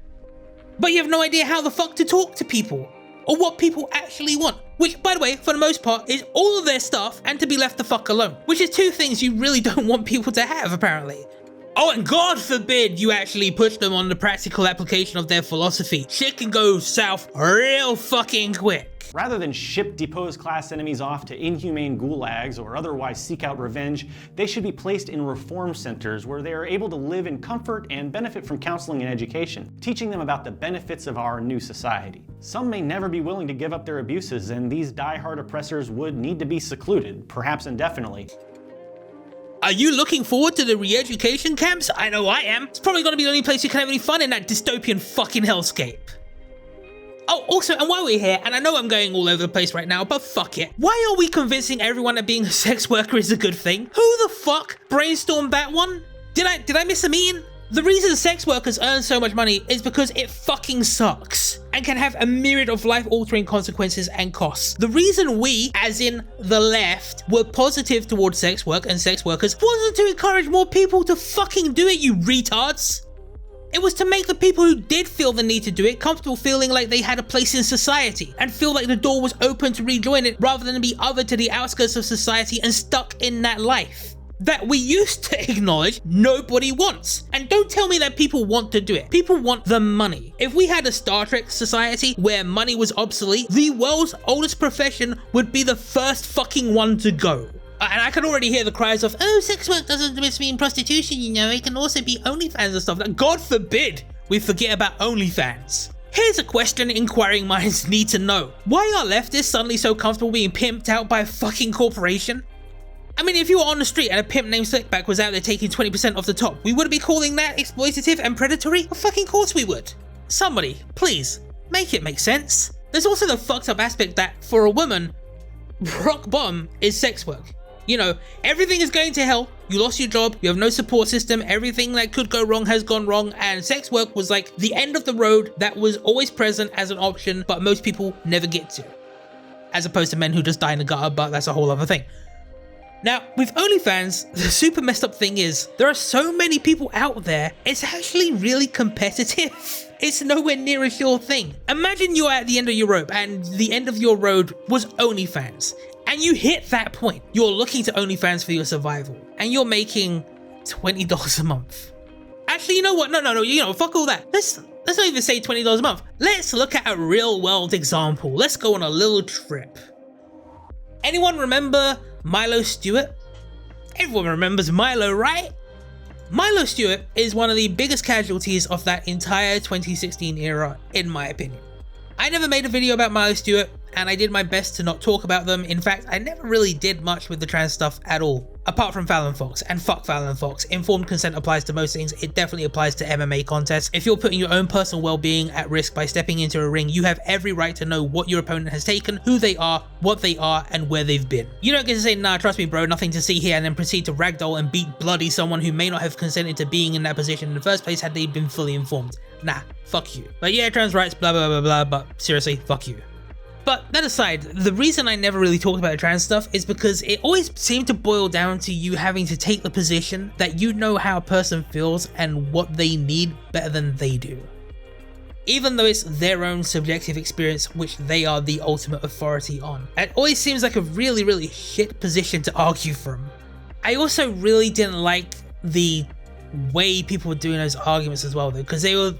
But you have no idea how the fuck to talk to people or what people actually want. Which, by the way, for the most part, is all of their stuff and to be left the fuck alone. Which is two things you really don't want people to have, apparently. Oh, and God forbid you actually push them on the practical application of their philosophy. Shit can go south real fucking quick. Rather than ship deposed class enemies off to inhumane gulags or otherwise seek out revenge, they should be placed in reform centers where they are able to live in comfort and benefit from counseling and education, teaching them about the benefits of our new society. Some may never be willing to give up their abuses, and these die-hard oppressors would need to be secluded, perhaps indefinitely. Are you looking forward to the re-education camps? I know I am. It's probably gonna be the only place you can have any fun in that dystopian fucking hellscape. Oh, also, and while we're here, and I know I'm going all over the place right now, but fuck it. Why are we convincing everyone that being a sex worker is a good thing? Who the fuck brainstormed that one? Did I miss a meeting? The reason sex workers earn so much money is because it fucking sucks and can have a myriad of life-altering consequences and costs. The reason we, as in the left, were positive towards sex work and sex workers wasn't to encourage more people to fucking do it, you retards. It was to make the people who did feel the need to do it comfortable feeling like they had a place in society and feel like the door was open to rejoin it rather than be othered to the outskirts of society and stuck in that life that we used to acknowledge nobody wants. And don't tell me that people want to do it. People want the money. If we had a Star Trek society where money was obsolete, the world's oldest profession would be the first fucking one to go. And I can already hear the cries of, oh, sex work doesn't just mean prostitution, you know, it can also be OnlyFans and stuff. God forbid we forget about OnlyFans. Here's a question inquiring minds need to know. Why are leftists suddenly so comfortable being pimped out by a fucking corporation? I mean, if you were on the street and a pimp named Slickback was out there taking 20% off the top, we wouldn't be calling that exploitative and predatory? Of fucking course we would. Somebody, please, make it make sense. There's also the fucked up aspect that, for a woman, rock bottom is sex work. You know, everything is going to hell, you lost your job, you have no support system, everything that could go wrong has gone wrong, and sex work was like the end of the road that was always present as an option, but most people never get to. As opposed to men who just die in the gutter, but that's a whole other thing. Now, with OnlyFans, the super messed up thing is, there are so many people out there, it's actually really competitive. It's nowhere near a sure thing. Imagine you're at the end of your rope, and the end of your road was OnlyFans. And you hit that point. You're looking to OnlyFans for your survival. And you're making $20 a month. Actually, you know what? No, you know, fuck all that. Let's not even say $20 a month. Let's look at a real world example. Let's go on a little trip. Anyone remember Milo Stewart? Everyone remembers Milo, right? Milo Stewart is one of the biggest casualties of that entire 2016 era, in my opinion. I never made a video about Milo Stewart, and I did my best to not talk about them. In fact, I never really did much with the trans stuff at all, apart from Fallon Fox, and fuck Fallon Fox. Informed consent applies to most things. It definitely applies to MMA contests. If you're putting your own personal well-being at risk by stepping into a ring, you have every right to know what your opponent has taken, who they are, what they are, and where they've been. You don't get to say, nah, trust me bro, nothing to see here, and then proceed to ragdoll and beat bloody someone who may not have consented to being in that position in the first place had they been fully informed. Nah, fuck you. But yeah, trans rights, blah blah blah blah, but seriously, fuck you. But that aside, the reason I never really talked about trans stuff is because it always seemed to boil down to you having to take the position that you know how a person feels and what they need better than they do. Even though it's their own subjective experience which they are the ultimate authority on. It always seems like a really shit position to argue from. I also really didn't like the way people were doing those arguments as well though, because they were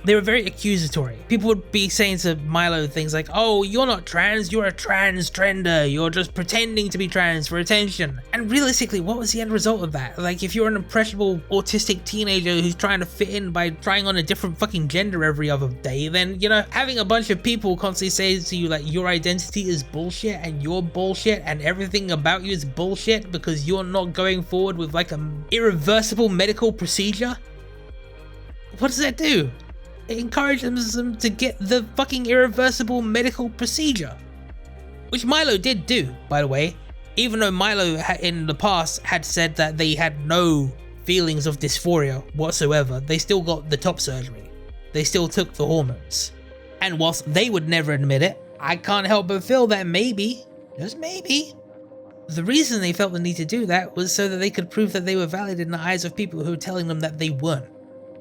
they were very accusatory. People would be saying to Milo things like, oh, you're not trans, you're a transgender, you're just pretending to be trans for attention. And realistically, what was the end result of that? Like, if you're an impressionable autistic teenager who's trying to fit in by trying on a different fucking gender every other day, then, you know, having a bunch of people constantly say to you like your identity is bullshit and you're bullshit and everything about you is bullshit because you're not going forward with like an irreversible medical procedure, what does that do? It encourages them to get the fucking irreversible medical procedure. Which Milo did do, by the way. Even though Milo in the past had said that they had no feelings of dysphoria whatsoever, they still got the top surgery. They still took the hormones. And whilst they would never admit it, I can't help but feel that maybe, just maybe, the reason they felt the need to do that was so that they could prove that they were valid in the eyes of people who were telling them that they weren't.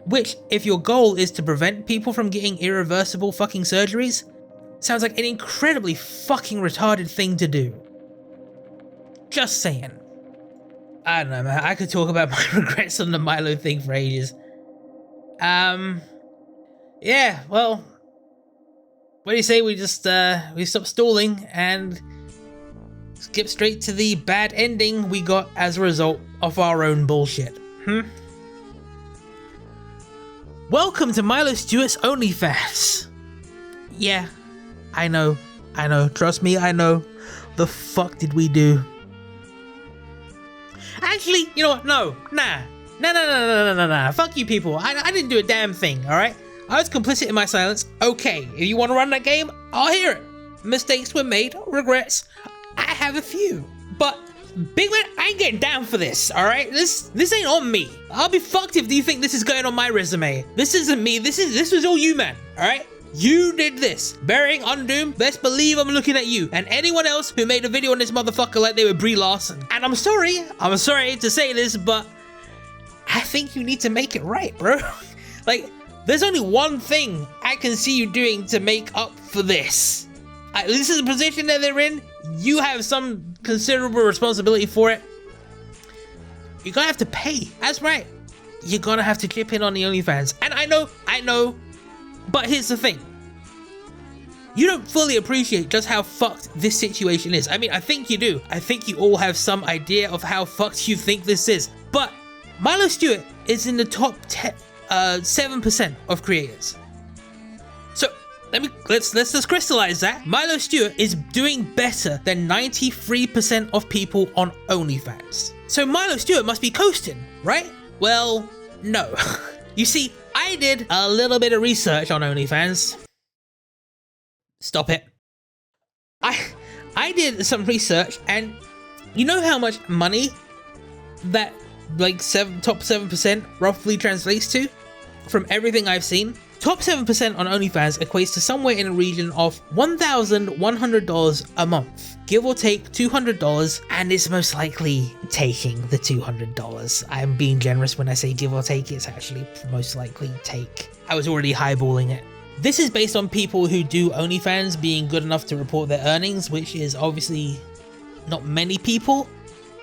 Which, if your goal is to prevent people from getting irreversible fucking surgeries, sounds like an incredibly fucking retarded thing to do. Just saying. I don't know, man. I could talk about my regrets on the Milo thing for ages. Yeah, well, what do you say we just, we stop stalling and skip straight to the bad ending we got as a result of our own bullshit? Welcome to Milo Stewarts Onlyfans. Yeah, I know. Trust me, I know. The fuck did we do? Actually, you know what? No. Fuck you people. I didn't do a damn thing, alright? I was complicit in my silence. Okay, if you want to run that game, I'll hear it. Mistakes were made, regrets. I have a few. But Big man, I ain't getting down for this, alright? This ain't on me. I'll be fucked if you think this is going on my resume. This isn't me, this was all you, man, alright? You did this. Burying Undoom, best believe I'm looking at you. And anyone else who made a video on this motherfucker like they were Brie Larson. And I'm sorry to say this, but I think you need to make it right, bro. Like, there's only one thing I can see you doing to make up for this. This is a position that they're in. You have some considerable responsibility for it. You're gonna have to pay. That's right. You're gonna have to chip in on the OnlyFans. And I know, but here's the thing. You don't fully appreciate just how fucked this situation is. I mean, I think you do. I think you all have some idea of how fucked you think this is. But Milo Stewart is in the top 7% of creators. So let's just crystallize that. Milo Stewart is doing better than 93% of people on OnlyFans. So Milo Stewart must be coasting, right? Well, no. You see, I did a little bit of research on OnlyFans. Stop it. I did some research, and you know how much money that like top 7% roughly translates to from everything I've seen? Top 7% on OnlyFans equates to somewhere in a region of $1,100 a month, give or take $200, and it's most likely taking the $200. I'm being generous when I say give or take, it's actually most likely take. I was already highballing it. This is based on people who do OnlyFans being good enough to report their earnings, which is obviously not many people.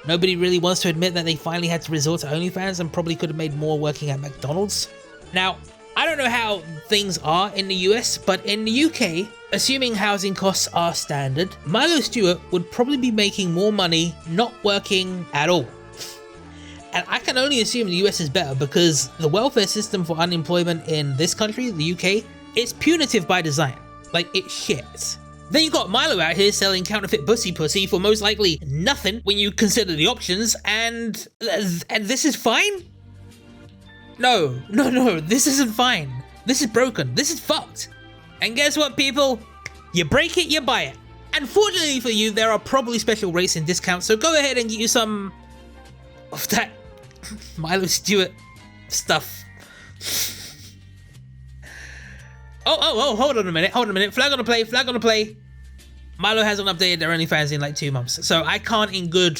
Nobody really wants to admit that they finally had to resort to OnlyFans and probably could have made more working at McDonald's. Now, I don't know how things are in the US, but in the UK, assuming housing costs are standard, Milo Stewart would probably be making more money not working at all. And I can only assume the US is better because the welfare system for unemployment in this country, the UK, it's punitive by design. Like, it's shit. Then you got Milo out here selling counterfeit pussy for most likely nothing when you consider the options, and this is fine? No, this isn't fine. This is broken. This is fucked. And guess what, people? You break it, you buy it. And fortunately for you, there are probably special racing discounts, so go ahead and get you some of that Milo Stewart stuff. Oh, hold on a minute. Flag on the play. Milo hasn't updated their OnlyFans in like 2 months, so I can't in good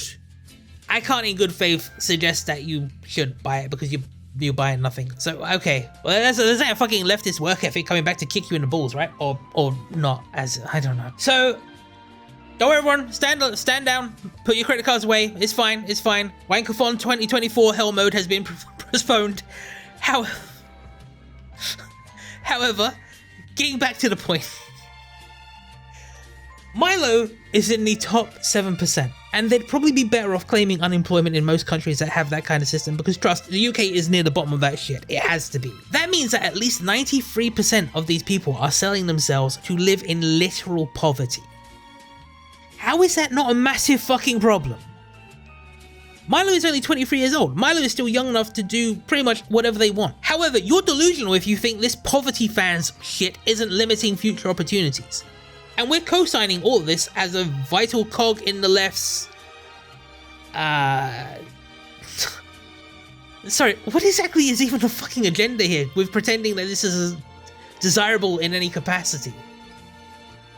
faith suggest that you should buy it because you're buying nothing. So okay, well there's a fucking leftist work ethic coming back to kick you in the balls, right? Or not, as I don't know. So don't worry, everyone, stand down, put your credit cards away. It's fine. Wankathon 2024 Hell Mode has been postponed. However, getting back to the point, Milo is in the top 7%, and they'd probably be better off claiming unemployment in most countries that have that kind of system, because trust, the UK is near the bottom of that shit. It has to be. That means that at least 93% of these people are selling themselves to live in literal poverty. How is that not a massive fucking problem? Milo is only 23 years old. Milo is still young enough to do pretty much whatever they want. However, you're delusional if you think this poverty fans shit isn't limiting future opportunities. And we're co-signing all of this as a vital cog in the left's... Sorry, what exactly is even the fucking agenda here with pretending that this is desirable in any capacity?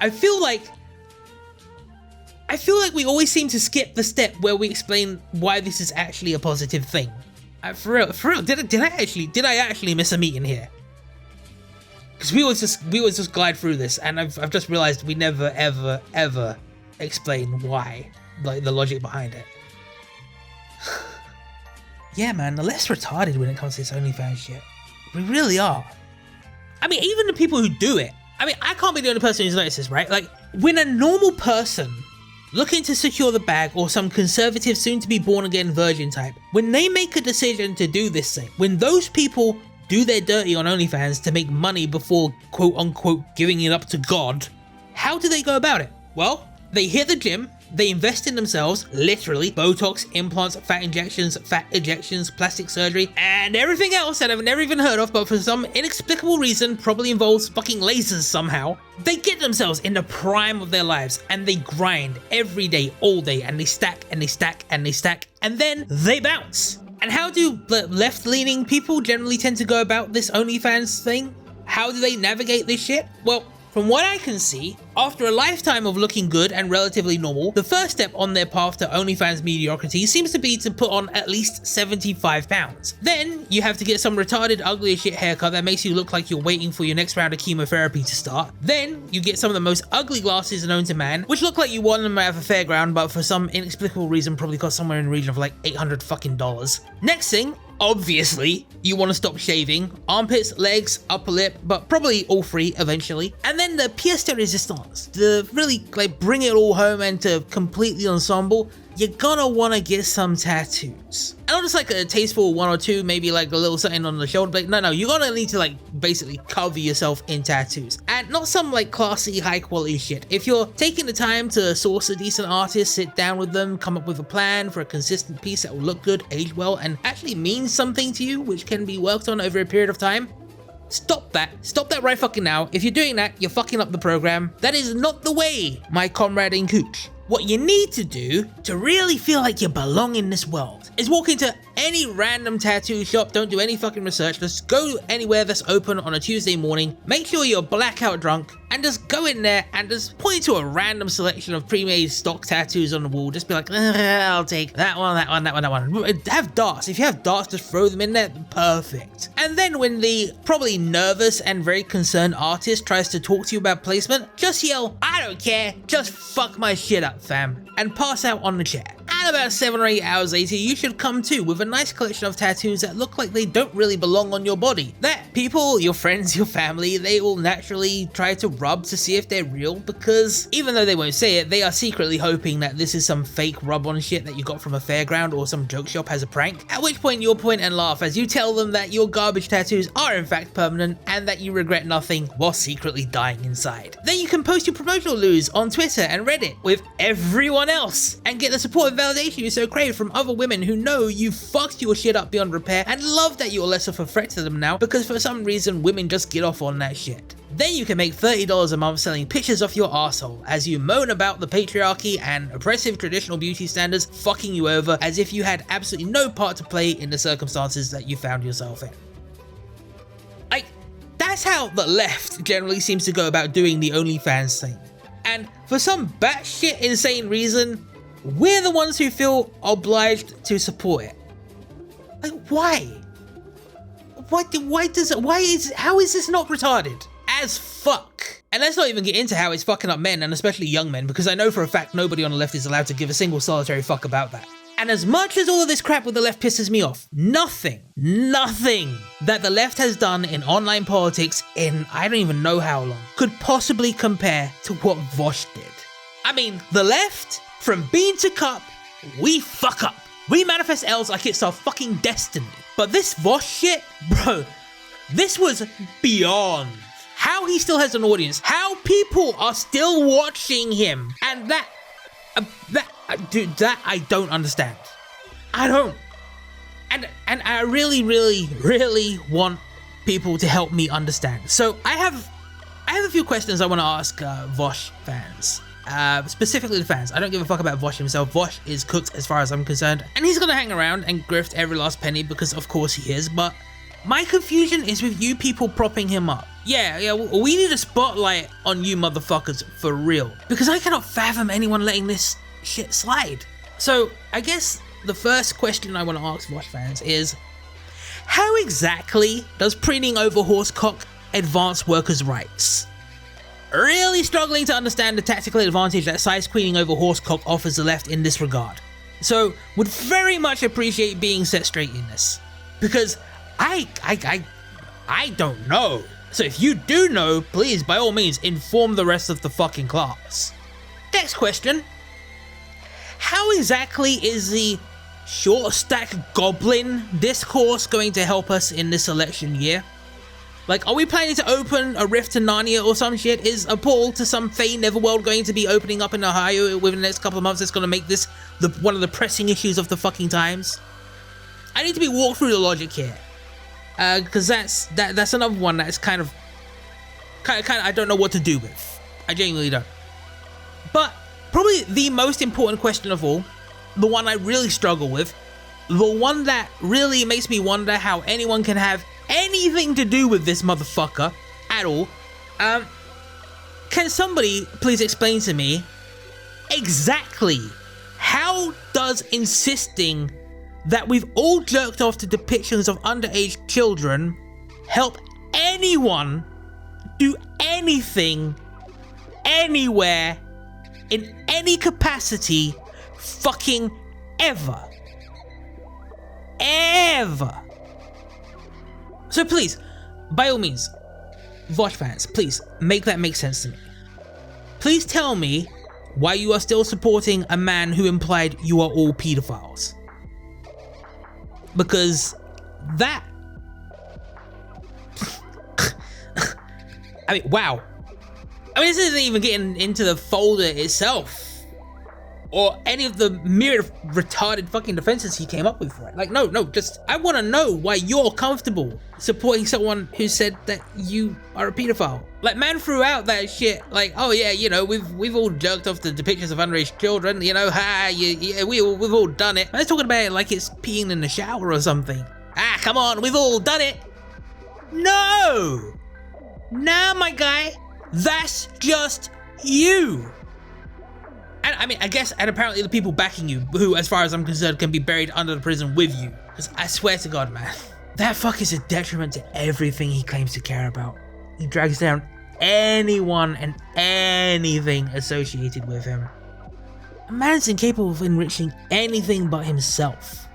I feel like we always seem to skip the step where we explain why this is actually a positive thing. For real, did I actually miss a meeting here? Because we always just glide through this, and I've just realized we never ever explain why, like the logic behind it. Yeah, man, the less retarded when it comes to this OnlyFans shit. We really are. I mean, even the people who do it. I mean, I can't be the only person who's noticed this, right? Like, when a normal person looking to secure the bag, or some conservative soon-to-be born-again virgin type, when they make a decision to do this thing, when those people do their dirty on OnlyFans to make money before quote-unquote giving it up to God, how do they go about it? Well, they hit the gym, they invest in themselves, literally, Botox, implants, fat injections, fat ejections, plastic surgery, and everything else that I've never even heard of, but for some inexplicable reason, probably involves fucking lasers somehow. They get themselves in the prime of their lives, and they grind every day, all day, and they stack, and they stack, and they stack, and then they bounce. And how do left-leaning people generally tend to go about this OnlyFans thing? How do they navigate this shit? Well, from what I can see, after a lifetime of looking good and relatively normal, the first step on their path to OnlyFans mediocrity seems to be to put on at least 75 pounds. Then, you have to get some retarded ugly as shit haircut that makes you look like you're waiting for your next round of chemotherapy to start. Then, you get some of the most ugly glasses known to man, which look like you won them out of a fairground, but for some inexplicable reason probably cost somewhere in the region of like $800 fucking dollars. Next thing, obviously, you want to stop shaving, armpits, legs, upper lip, but probably all three eventually. And then the pièce de résistance, to really like bring it all home and to complete the ensemble, you're gonna want to get some tattoos. And not just like a tasteful one or two, maybe like a little something on the shoulder blade. No, you're gonna need to like basically cover yourself in tattoos. And not some like classy, high quality shit. If you're taking the time to source a decent artist, sit down with them, come up with a plan for a consistent piece that will look good, age well, and actually mean something to you, which can be worked on over a period of time, stop that right fucking now. If you're doing that, you're fucking up the program. That is not the way, my comrade in Cooch. What you need to do to really feel like you belong in this world is walk into any random tattoo shop, don't do any fucking research, just go anywhere that's open on a Tuesday morning, make sure you're blackout drunk, and just go in there and just point to a random selection of pre-made stock tattoos on the wall. Just be like, I'll take that one, that one, that one, that one. Have darts. If you have darts, just throw them in there. Perfect. And then when the probably nervous and very concerned artist tries to talk to you about placement, just yell, I don't care, just fuck my shit up, fam, and pass out on the chair. And about 7 or 8 hours later, you should come to with a nice collection of tattoos that look like they don't really belong on your body. That people, your friends, your family, they will naturally try to rub to see if they're real, because even though they won't say it, they are secretly hoping that this is some fake rub-on shit that you got from a fairground or some joke shop as a prank. At which point you'll point and laugh as you tell them that your garbage tattoos are in fact permanent and that you regret nothing while secretly dying inside. Then you can post your promotional loos on Twitter and Reddit with everyone else and get the support and validation you so crave from other women who know you fucked your shit up beyond repair and love that you're less of a threat to them now because for some reason women just get off on that shit. Then you can make $30 a month selling pictures of your arsehole as you moan about the patriarchy and oppressive traditional beauty standards fucking you over as if you had absolutely no part to play in the circumstances that you found yourself in. Like, that's how the left generally seems to go about doing the OnlyFans thing. And for some batshit insane reason, we're the ones who feel obliged to support it. Like, why? How is this not retarded? As fuck. And let's not even get into how it's fucking up men, and especially young men, because I know for a fact nobody on the left is allowed to give a single solitary fuck about that. And as much as all of this crap with the left pisses me off, nothing that the left has done in online politics in I don't even know how long could possibly compare to what Vaush did. I mean, the left, from bean to cup, we fuck up. We manifest L's like it's our fucking destiny. But this Vaush shit, bro, this was beyond. How he still has an audience, how people are still watching him, and dude, that I don't understand. I don't. And I really want people to help me understand. So I have a few questions I want to ask Vaush fans. Specifically the fans. I don't give a fuck about Vaush himself. Vaush is cooked as far as I'm concerned. And he's gonna hang around and grift every last penny because of course he is. But my confusion is with you people propping him up. Yeah, we need a spotlight on you motherfuckers for real. Because I cannot fathom anyone letting this shit slide. So I guess the first question I want to ask Vaush fans is, how exactly does preening over horsecock advance workers' rights? Really struggling to understand the tactical advantage that size queening over horsecock offers the left in this regard. So would very much appreciate being set straight in this. Because I don't know. So if you do know, please by all means inform the rest of the fucking class. Next question. How exactly is the short stack goblin discourse going to help us in this election year? Like, are we planning to open a rift to Narnia or some shit? Is a portal to some Fey Neverworld going to be opening up in Ohio within the next couple of months that's going to make this one of the pressing issues of the fucking times? I need to be walked through the logic here. Because that's another one that's kind of I don't know what to do with. I genuinely don't. But probably the most important question of all, the one I really struggle with, the one that really makes me wonder how anyone can have anything to do with this motherfucker at all. Can somebody please explain to me exactly how does insisting that we've all jerked off to depictions of underage children help anyone do anything, anywhere, in any capacity, fucking ever? Ever. So please, by all means, Vaush fans, please make that make sense to me. Please tell me why you are still supporting a man who implied you are all pedophiles. Because that... I mean, wow. I mean, this isn't even getting into the folder itself. Or any of the myriad of retarded fucking defenses he came up with for it. Like, no, just, I want to know why you're comfortable supporting someone who said that you are a pedophile. Like, man threw out that shit, like, oh yeah, you know, we've all jerked off the depictions of underage children, you know, we've all done it. Man's talking about it like it's peeing in the shower or something. Ah, come on, we've all done it. No! Nah, my guy, that's just you. And I mean, I guess, and apparently the people backing you, who, as far as I'm concerned, can be buried under the prison with you. Because I swear to God, man, that fuck is a detriment to everything he claims to care about. He drags down anyone and anything associated with him. A man's incapable of enriching anything but himself.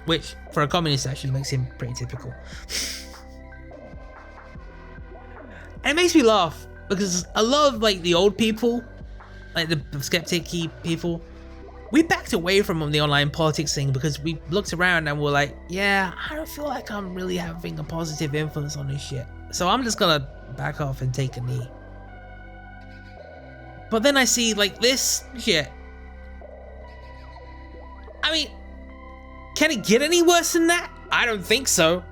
Which, for a communist, actually makes him pretty typical. And it makes me laugh, because a lot of, like, the old people, like the skeptic-y people, we backed away from the online politics thing because we looked around and we're like, yeah, I don't feel like I'm really having a positive influence on this shit. So I'm just gonna back off and take a knee. But then I see, like, this shit. I mean, can it get any worse than that? I don't think so.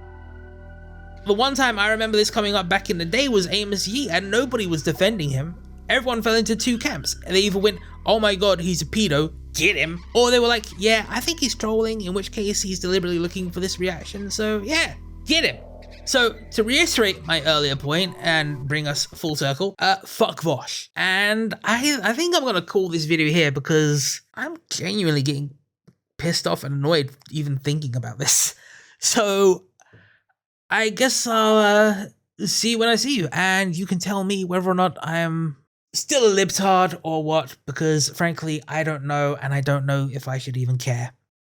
The one time I remember this coming up back in the day was Amos Yee, and nobody was defending him. Everyone fell into two camps. They either went, oh my god, he's a pedo, get him. Or they were like, yeah, I think he's trolling, in which case he's deliberately looking for this reaction, so yeah, get him. So, to reiterate my earlier point and bring us full circle, fuck Vaush. And I think I'm gonna call this video here because I'm genuinely getting pissed off and annoyed even thinking about this. So, I guess I'll see you when I see you, and you can tell me whether or not I am still a libtard or what? Because frankly, I don't know, and I don't know if I should even care.